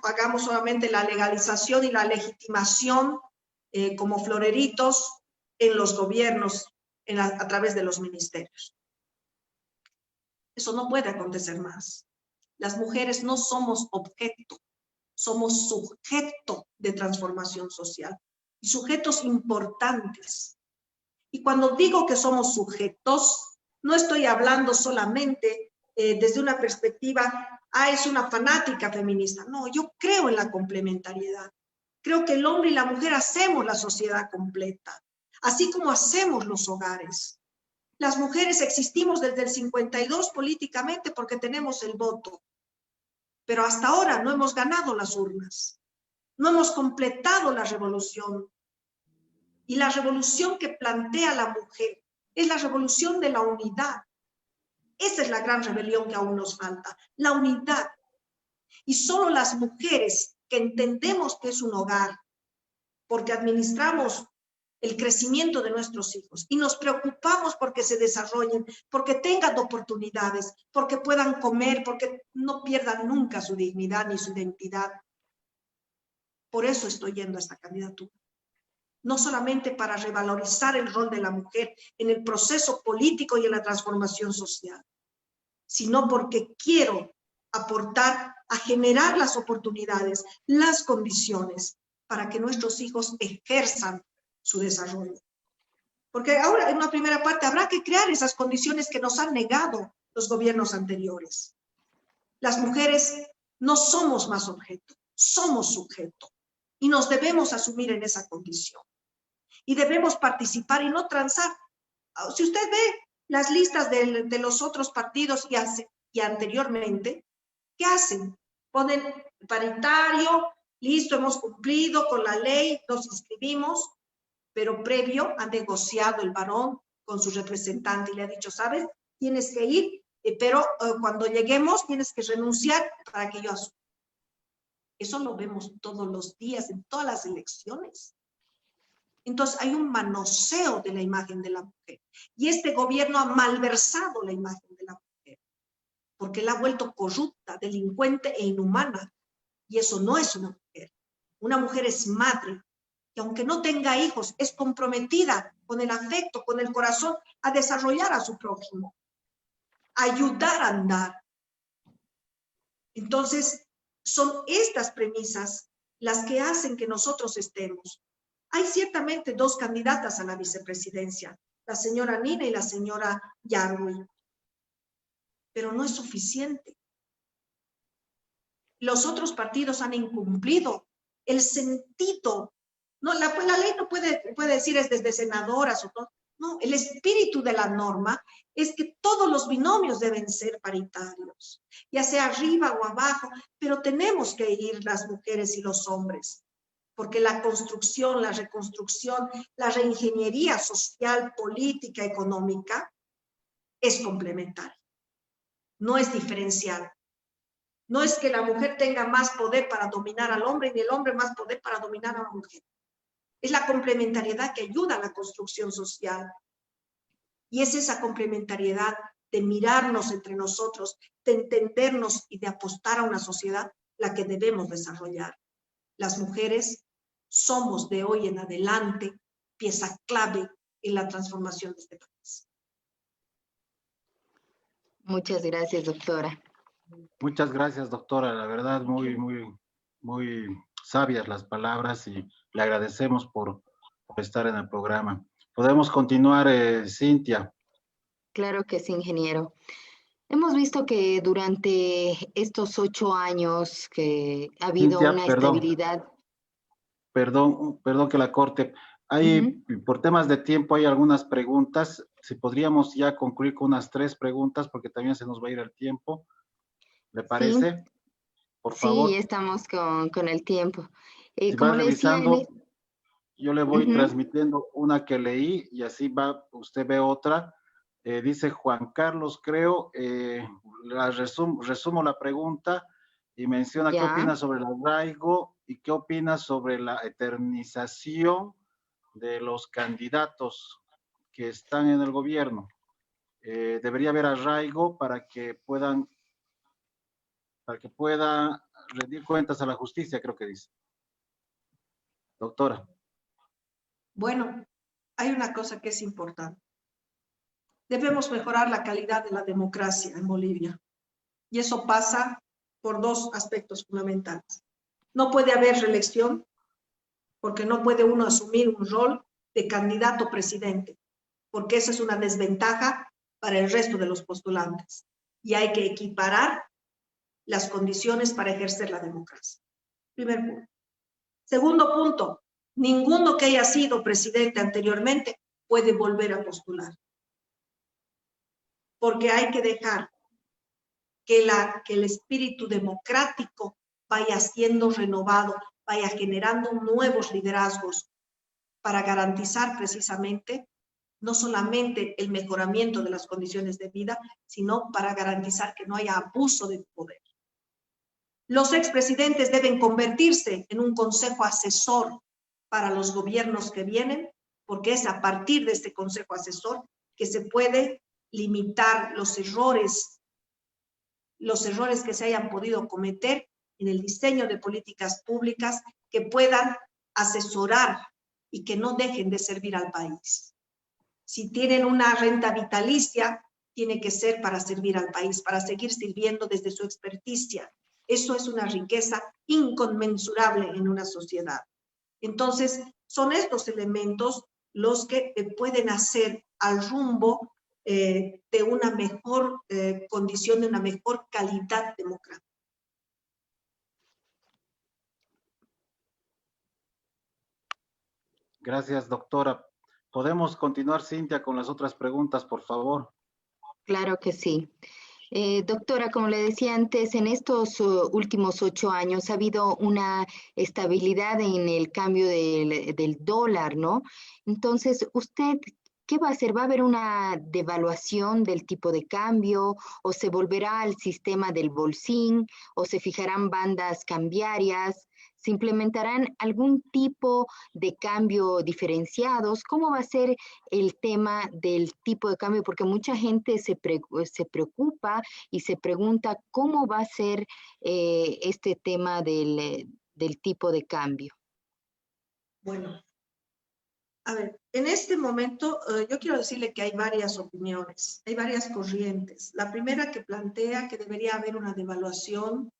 hagamos solamente la legalización y la legitimación como floreritos en los gobiernos a través de los ministerios. Eso no puede acontecer más. Las mujeres no somos objeto, somos sujeto de transformación social y sujetos importantes. Y cuando digo que somos sujetos, no estoy hablando solamente desde una perspectiva, es una fanática feminista. No, yo creo en la complementariedad. Creo que el hombre y la mujer hacemos la sociedad completa, así como hacemos los hogares. Las mujeres existimos desde el 52 políticamente porque tenemos el voto, pero hasta ahora no hemos ganado las urnas, no hemos completado la revolución. Y la revolución que plantea la mujer es la revolución de la unidad. Esa es la gran rebelión que aún nos falta, la unidad. Y solo las mujeres que entendemos que es un hogar, porque administramos el crecimiento de nuestros hijos y nos preocupamos porque se desarrollen, porque tengan oportunidades, porque puedan comer, porque no pierdan nunca su dignidad ni su identidad. Por eso estoy yendo a esta candidatura. no solamente para revalorizar el rol de la mujer en el proceso político y en la transformación social, sino porque quiero aportar a generar las oportunidades, las condiciones para que nuestros hijos ejerzan su desarrollo. Porque ahora, en una primera parte, habrá que crear esas condiciones que nos han negado los gobiernos anteriores. Las mujeres no somos más objeto, somos sujeto, y nos debemos asumir en esa condición. Y debemos participar y no transar. Si usted ve las listas de los otros partidos y anteriormente, ¿qué hacen? Ponen paritario, listo, hemos cumplido con la ley, nos inscribimos, pero previo ha negociado el varón con su representante y le ha dicho, ¿sabes? Tienes que ir, pero cuando lleguemos tienes que renunciar para que yo asuma. Eso lo vemos todos los días en todas las elecciones. Entonces hay un manoseo de la imagen de la mujer. Y este gobierno ha malversado la imagen de la mujer, porque la ha vuelto corrupta, delincuente e inhumana. Y eso no es una mujer. Una mujer es madre, que aunque no tenga hijos, es comprometida con el afecto, con el corazón, a desarrollar a su prójimo, a ayudar a andar. Entonces, son estas premisas las que hacen que nosotros estemos. Hay ciertamente dos candidatas a la vicepresidencia, la señora Nina y la señora Yarwi, pero no es suficiente. Los otros partidos han incumplido el sentido. No, la ley no puede decir es desde senadoras o todo. No, el espíritu de la norma es que todos los binomios deben ser paritarios, ya sea arriba o abajo, pero tenemos que ir las mujeres y los hombres, porque la construcción, la reconstrucción, la reingeniería social, política, económica es complementaria, no es diferencial. No es que la mujer tenga más poder para dominar al hombre ni el hombre más poder para dominar a la mujer. Es la complementariedad que ayuda a la construcción social. Y es esa complementariedad de mirarnos entre nosotros, de entendernos y de apostar a una sociedad la que debemos desarrollar. Las mujeres somos de hoy en adelante pieza clave en la transformación de este país. Muchas gracias, doctora. Muchas gracias, doctora. La verdad, muy sabias las palabras y le agradecemos por estar en el programa. Podemos continuar, Cintia. Claro que sí, ingeniero. Hemos visto que durante estos 8 años que ha habido Cintia, una estabilidad. perdón que la corte. Por temas de tiempo hay algunas preguntas. Si podríamos ya concluir con unas 3 preguntas, porque también se nos va a ir el tiempo. ¿Le parece? Sí, Por favor. sí, estamos con el tiempo. Si Como va le decía, revisando, yo le voy Ujú. transmitiendo una que leí y así va, usted ve otra. Dice Juan Carlos, creo, resumo la pregunta y menciona qué Ya. opina sobre el arraigo y qué opina sobre la eternización de los candidatos que están en el gobierno. Debería haber arraigo para que puedan rendir cuentas a la justicia, creo que dice. Doctora. Bueno, hay una cosa que es importante. Debemos mejorar la calidad de la democracia en Bolivia. Y eso pasa por 2 aspectos fundamentales. No puede haber reelección, porque no puede uno asumir un rol de candidato presidente, porque esa es una desventaja para el resto de los postulantes. Y hay que equiparar las condiciones para ejercer la democracia. Primer punto. Segundo punto, ninguno que haya sido presidente anteriormente puede volver a postular. Porque hay que dejar que el espíritu democrático vaya siendo renovado, vaya generando nuevos liderazgos para garantizar precisamente no solamente el mejoramiento de las condiciones de vida, sino para garantizar que no haya abuso de poder. Los expresidentes deben convertirse en un consejo asesor para los gobiernos que vienen, porque es a partir de este consejo asesor que se puede limitar los errores que se hayan podido cometer en el diseño de políticas públicas que puedan asesorar y que no dejen de servir al país. Si tienen una renta vitalicia, tiene que ser para servir al país, para seguir sirviendo desde su experticia. Eso es una riqueza inconmensurable en una sociedad. Entonces, son estos elementos los que pueden hacer al rumbo de una mejor condición, de una mejor calidad democrática. Gracias, doctora. ¿Podemos continuar, Cintia, con las otras preguntas, por favor? Claro que sí. Doctora, como le decía antes, en estos últimos 8 años ha habido una estabilidad en el cambio del dólar, ¿no? Entonces, ¿usted qué va a hacer? ¿Va a haber una devaluación del tipo de cambio o se volverá al sistema del bolsín o se fijarán bandas cambiarias? ¿Se implementarán algún tipo de cambio diferenciados? ¿Cómo va a ser el tema del tipo de cambio? Porque mucha gente se preocupa y se pregunta cómo va a ser este tema del tipo de cambio. Bueno, a ver, en este momento yo quiero decirle que hay varias opiniones, hay varias corrientes. La primera que plantea que debería haber una devaluación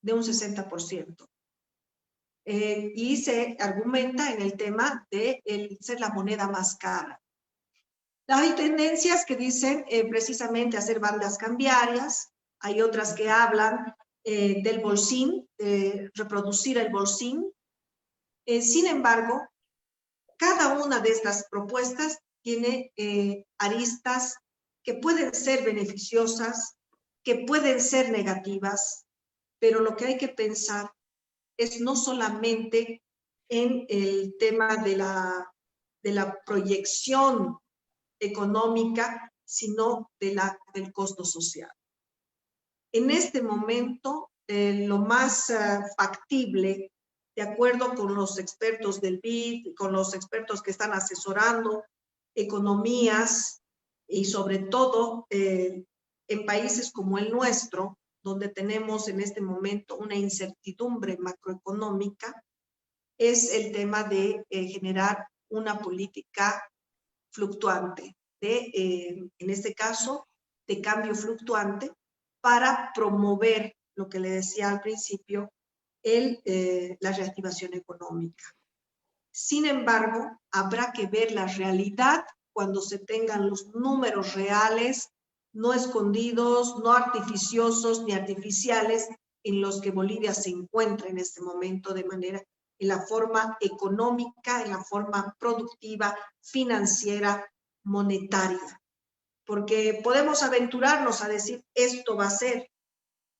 de un 60%. Y se argumenta en el tema de ser la moneda más cara. Hay tendencias que dicen precisamente hacer bandas cambiarias, hay otras que hablan del bolsín, reproducir el bolsín. Sin embargo, cada una de estas propuestas tiene aristas que pueden ser beneficiosas, que pueden ser negativas, pero lo que hay que pensar es no solamente en el tema de la proyección económica, sino del costo social. En este momento, lo más factible, de acuerdo con los expertos del BID, con los expertos que están asesorando economías y sobre todo en países como el nuestro, donde tenemos en este momento una incertidumbre macroeconómica, es el tema de generar una política fluctuante, en este caso, de cambio fluctuante, para promover lo que le decía al principio, la reactivación económica. Sin embargo, habrá que ver la realidad cuando se tengan los números reales, no escondidos, no artificiosos ni artificiales, en los que Bolivia se encuentra en este momento de manera, en la forma económica, en la forma productiva, financiera, monetaria. Porque podemos aventurarnos a decir esto va a ser,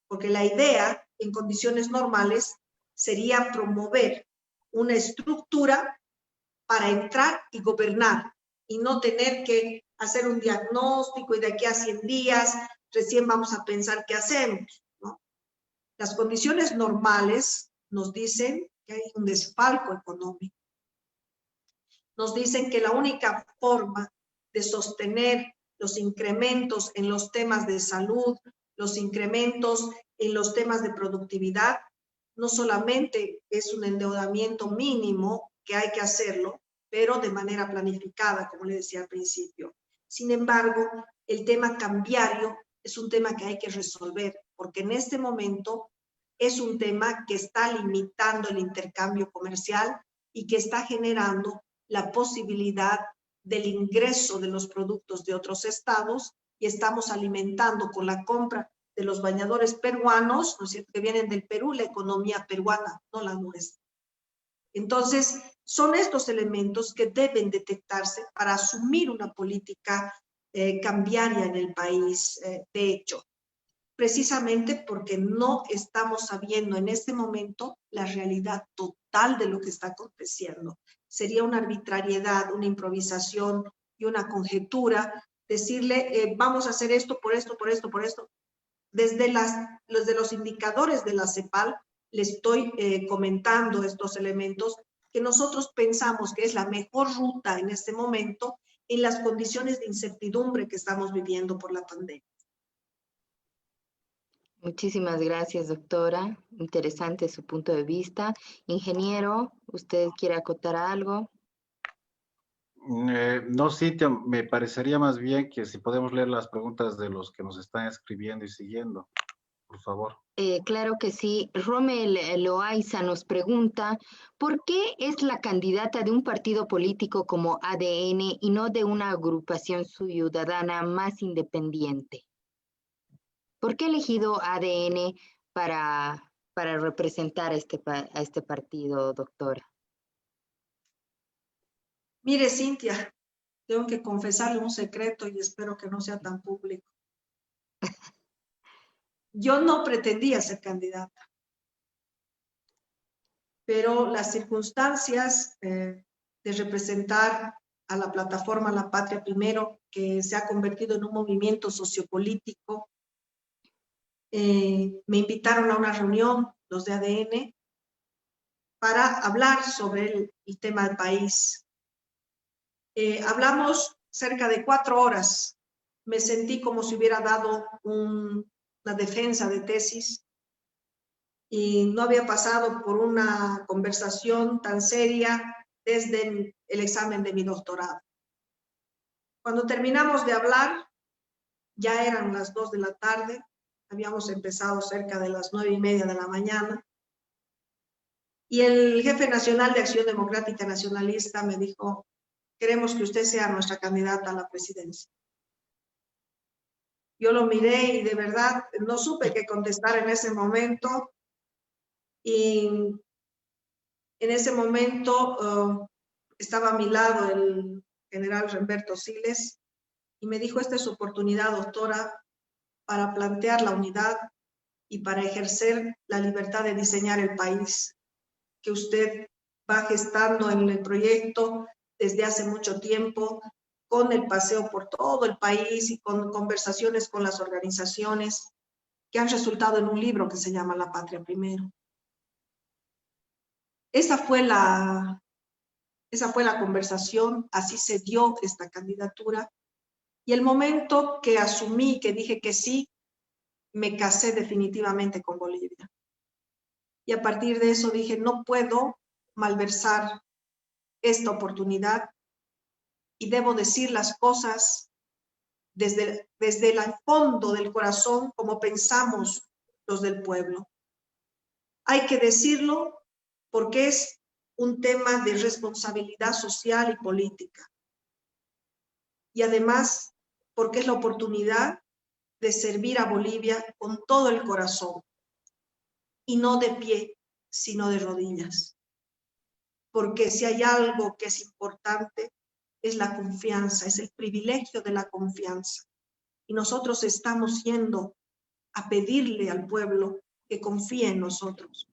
porque la idea en condiciones normales sería promover una estructura para entrar y gobernar y no tener que hacer un diagnóstico y de aquí a 100 días recién vamos a pensar qué hacemos, ¿no? Las condiciones normales nos dicen que hay un desfalco económico. Nos dicen que la única forma de sostener los incrementos en los temas de salud, los incrementos en los temas de productividad, no solamente es un endeudamiento mínimo, que hay que hacerlo, pero de manera planificada, como le decía al principio. Sin embargo, el tema cambiario es un tema que hay que resolver, porque en este momento es un tema que está limitando el intercambio comercial y que está generando la posibilidad del ingreso de los productos de otros estados, y estamos alimentando con la compra de los bañadores peruanos, ¿no es cierto?, que vienen del Perú, la economía peruana, no la nuestra. Entonces, son estos elementos que deben detectarse para asumir una política cambiaria en el país, de hecho, precisamente porque no estamos sabiendo en este momento la realidad total de lo que está aconteciendo. Sería una arbitrariedad, una improvisación y una conjetura decirle vamos a hacer esto, por esto, por esto, por esto. Desde los indicadores de la CEPAL le estoy comentando estos elementos que nosotros pensamos que es la mejor ruta en este momento en las condiciones de incertidumbre que estamos viviendo por la pandemia. Muchísimas gracias, doctora. Interesante su punto de vista. Ingeniero, ¿usted quiere acotar algo? No, Cintia, me parecería más bien que si podemos leer las preguntas de los que nos están escribiendo y siguiendo, por favor. Claro que sí. Rommel Loaiza nos pregunta, ¿por qué es la candidata de un partido político como ADN y no de una agrupación ciudadana más independiente? ¿Por qué ha elegido ADN para representar a este partido, doctora? Mire, Cintia, tengo que confesarle un secreto y espero que no sea tan público. Yo no pretendía ser candidata, pero las circunstancias de representar a la plataforma La Patria Primero, que se ha convertido en un movimiento sociopolítico, me invitaron a una reunión, los de ADN, para hablar sobre el tema del país. Hablamos cerca de 4 horas. Me sentí como si hubiera dado una defensa de tesis y no había pasado por una conversación tan seria desde el examen de mi doctorado. Cuando terminamos de hablar, ya eran las 2 de la tarde, habíamos empezado cerca de las 9:30 de la mañana, y el jefe nacional de Acción Democrática Nacionalista me dijo: queremos que usted sea nuestra candidata a la presidencia. Yo lo miré y de verdad no supe qué contestar en ese momento, y en ese momento estaba a mi lado el general Remberto Siles y me dijo: esta es su oportunidad, doctora, para plantear la unidad y para ejercer la libertad de diseñar el país que usted va gestando en el proyecto desde hace mucho tiempo, con el paseo por todo el país y con conversaciones con las organizaciones que han resultado en un libro que se llama La Patria Primero. Esa fue la conversación, así se dio esta candidatura, y el momento que asumí, que dije que sí, me casé definitivamente con Bolivia. Y a partir de eso dije: no puedo malversar esta oportunidad y debo decir las cosas desde el fondo del corazón, como pensamos los del pueblo. Hay que decirlo porque es un tema de responsabilidad social y política. Y además porque es la oportunidad de servir a Bolivia con todo el corazón, y no de pie, sino de rodillas. Porque si hay algo que es importante, es la confianza, es el privilegio de la confianza. Y nosotros estamos yendo a pedirle al pueblo que confíe en nosotros.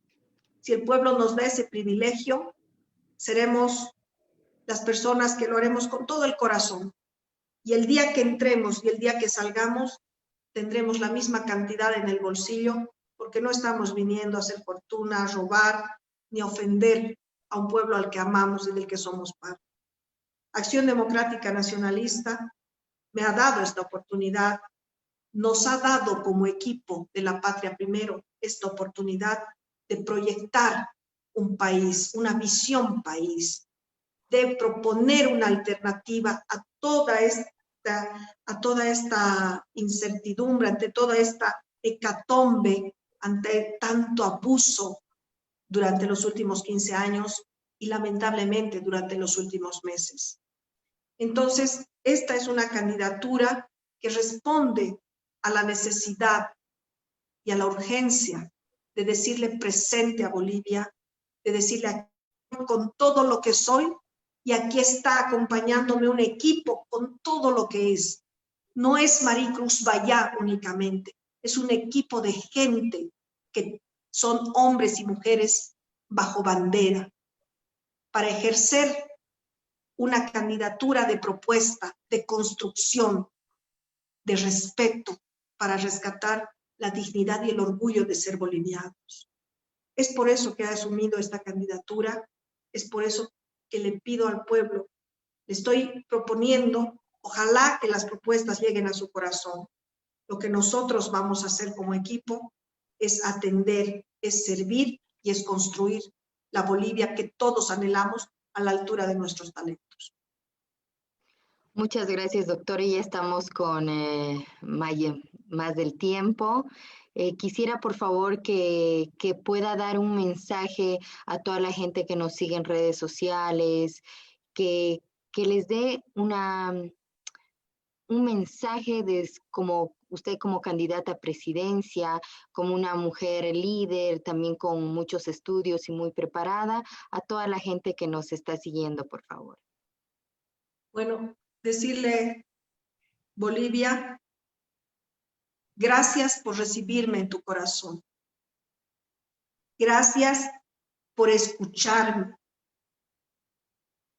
Si el pueblo nos da ese privilegio, seremos las personas que lo haremos con todo el corazón. Y el día que entremos y el día que salgamos, tendremos la misma cantidad en el bolsillo, porque no estamos viniendo a hacer fortuna, a robar, ni a ofender a un pueblo al que amamos y del que somos parte. Acción Democrática Nacionalista me ha dado esta oportunidad, nos ha dado como equipo de La Patria Primero esta oportunidad de proyectar un país, una visión país, de proponer una alternativa a toda esta incertidumbre, ante toda esta hecatombe, ante tanto abuso durante los últimos 15 años y lamentablemente durante los últimos meses. Entonces, esta es una candidatura que responde a la necesidad y a la urgencia de decirle presente a Bolivia, de decirle con todo lo que soy, y aquí está acompañándome un equipo con todo lo que es. No es Maricruz Bayá únicamente, es un equipo de gente que son hombres y mujeres bajo bandera, para ejercer una candidatura de propuesta, de construcción, de respeto, para rescatar la dignidad y el orgullo de ser bolivianos. Es por eso que he asumido esta candidatura, es por eso que le pido al pueblo, le estoy proponiendo, ojalá que las propuestas lleguen a su corazón. Lo que nosotros vamos a hacer como equipo es atender, es servir y es construir la Bolivia que todos anhelamos a la altura de nuestros talentos. Muchas gracias, doctora. Ya estamos con más del tiempo. Quisiera, por favor, que pueda dar un mensaje a toda la gente que nos sigue en redes sociales, que les dé un mensaje como usted como candidata a presidencia, como una mujer líder, también con muchos estudios y muy preparada, a toda la gente que nos está siguiendo, por favor. Bueno, decirle, Bolivia, gracias por recibirme en tu corazón. Gracias por escucharme.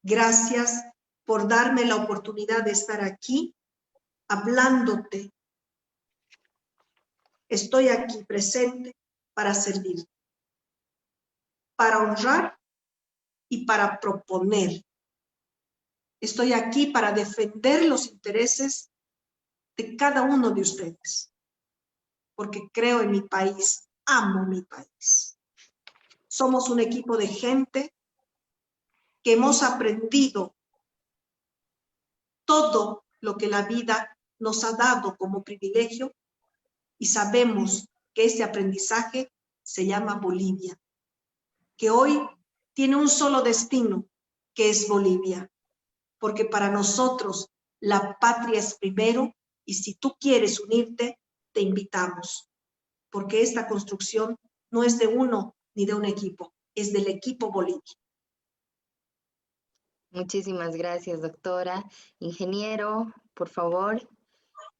Gracias por darme la oportunidad de estar aquí hablándote. Estoy aquí presente para servir, para honrar y para proponer. Estoy aquí para defender los intereses de cada uno de ustedes, porque creo en mi país, amo mi país. Somos un equipo de gente que hemos aprendido todo lo que la vida nos ha dado como privilegio y sabemos que ese aprendizaje se llama Bolivia, que hoy tiene un solo destino, que es Bolivia, porque para nosotros la patria es primero y si tú quieres unirte, te invitamos, porque esta construcción no es de uno ni de un equipo, es del equipo Bolivia. Muchísimas gracias, doctora. Ingeniero, por favor,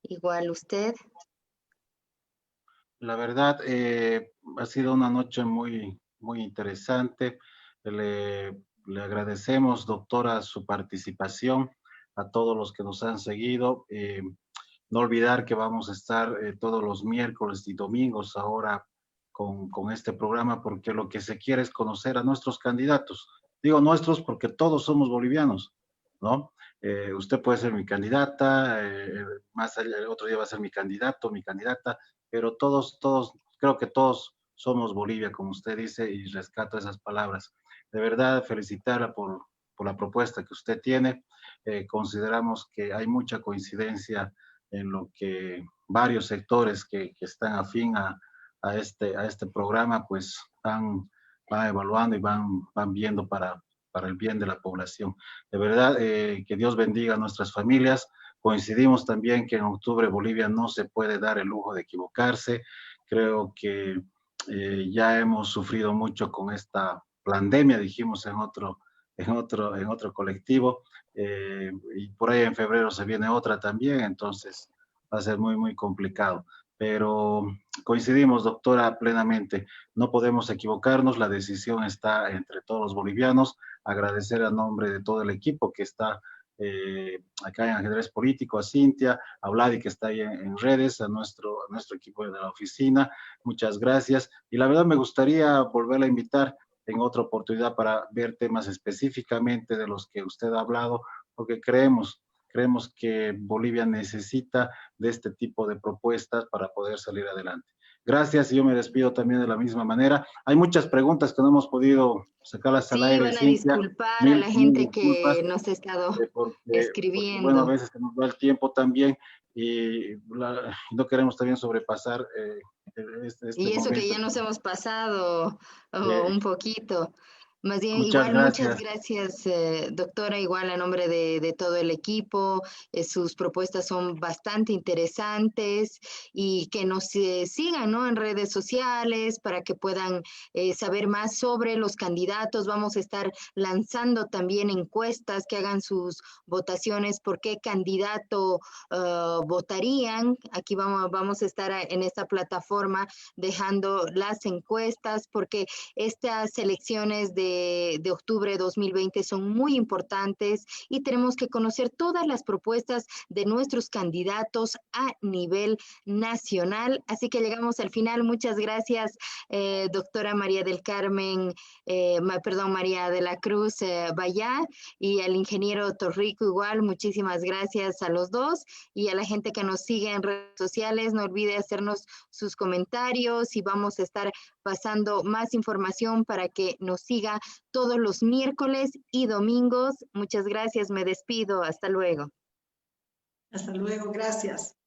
igual usted. La verdad, ha sido una noche muy, muy interesante. Le agradecemos, doctora, su participación, a todos los que nos han seguido. No olvidar que vamos a estar todos los miércoles y domingos ahora con este programa, porque lo que se quiere es conocer a nuestros candidatos. Digo nuestros porque todos somos bolivianos, ¿no? Usted puede ser mi candidata, más allá, el otro día va a ser mi candidato, mi candidata, pero todos, creo que todos somos Bolivia, como usted dice, y rescato esas palabras. De verdad, felicitarla por la propuesta que usted tiene. Consideramos que hay mucha coincidencia en lo que varios sectores que están afín a este programa, pues van evaluando y van viendo para el bien de la población. De verdad, que Dios bendiga a nuestras familias. Coincidimos también que en octubre Bolivia no se puede dar el lujo de equivocarse. Creo que ya hemos sufrido mucho con esta pandemia, dijimos en otro colectivo, y por ahí en febrero se viene otra también, entonces va a ser muy, muy complicado. Pero coincidimos, doctora, plenamente. No podemos equivocarnos, la decisión está entre todos los bolivianos. Agradecer a nombre de todo el equipo que está acá en Ajedrez Político, a Cintia, a Vladi que está ahí en redes, a nuestro equipo de la oficina. Muchas gracias. Y la verdad me gustaría volverla a invitar en otra oportunidad para ver temas específicamente de los que usted ha hablado, porque creemos que Bolivia necesita de este tipo de propuestas para poder salir adelante. Gracias, y yo me despido también de la misma manera. Hay muchas preguntas que no hemos podido sacarlas al Sí, aire, van a Cintia. disculpar a la Mil gente disculpas, que nos ha estado porque, bueno, a escribiendo. veces se nos va el tiempo también y no queremos también sobrepasar este Y eso que momento. ya nos hemos pasado Eh, un poquito. Más bien, Muchas igual, muchas gracias. gracias, doctora, igual a nombre de todo el equipo. Sus propuestas son bastante interesantes y que nos sigan, ¿no?, en redes sociales para que puedan saber más sobre los candidatos. Vamos a estar lanzando también encuestas que hagan sus votaciones, por qué candidato votarían. Aquí vamos a estar en esta plataforma dejando las encuestas, porque estas elecciones de de octubre de 2020 son muy importantes y tenemos que conocer todas las propuestas de nuestros candidatos a nivel nacional. Así que llegamos al final. Muchas gracias, doctora María del Carmen, María de la Cruz Bayá, y al ingeniero Torrico igual. Muchísimas gracias a los dos y a la gente que nos sigue en redes sociales. No olvide hacernos sus comentarios y vamos a estar pasando más información para que nos siga todos los miércoles y domingos. Muchas gracias, me despido. Hasta luego. Hasta luego, gracias.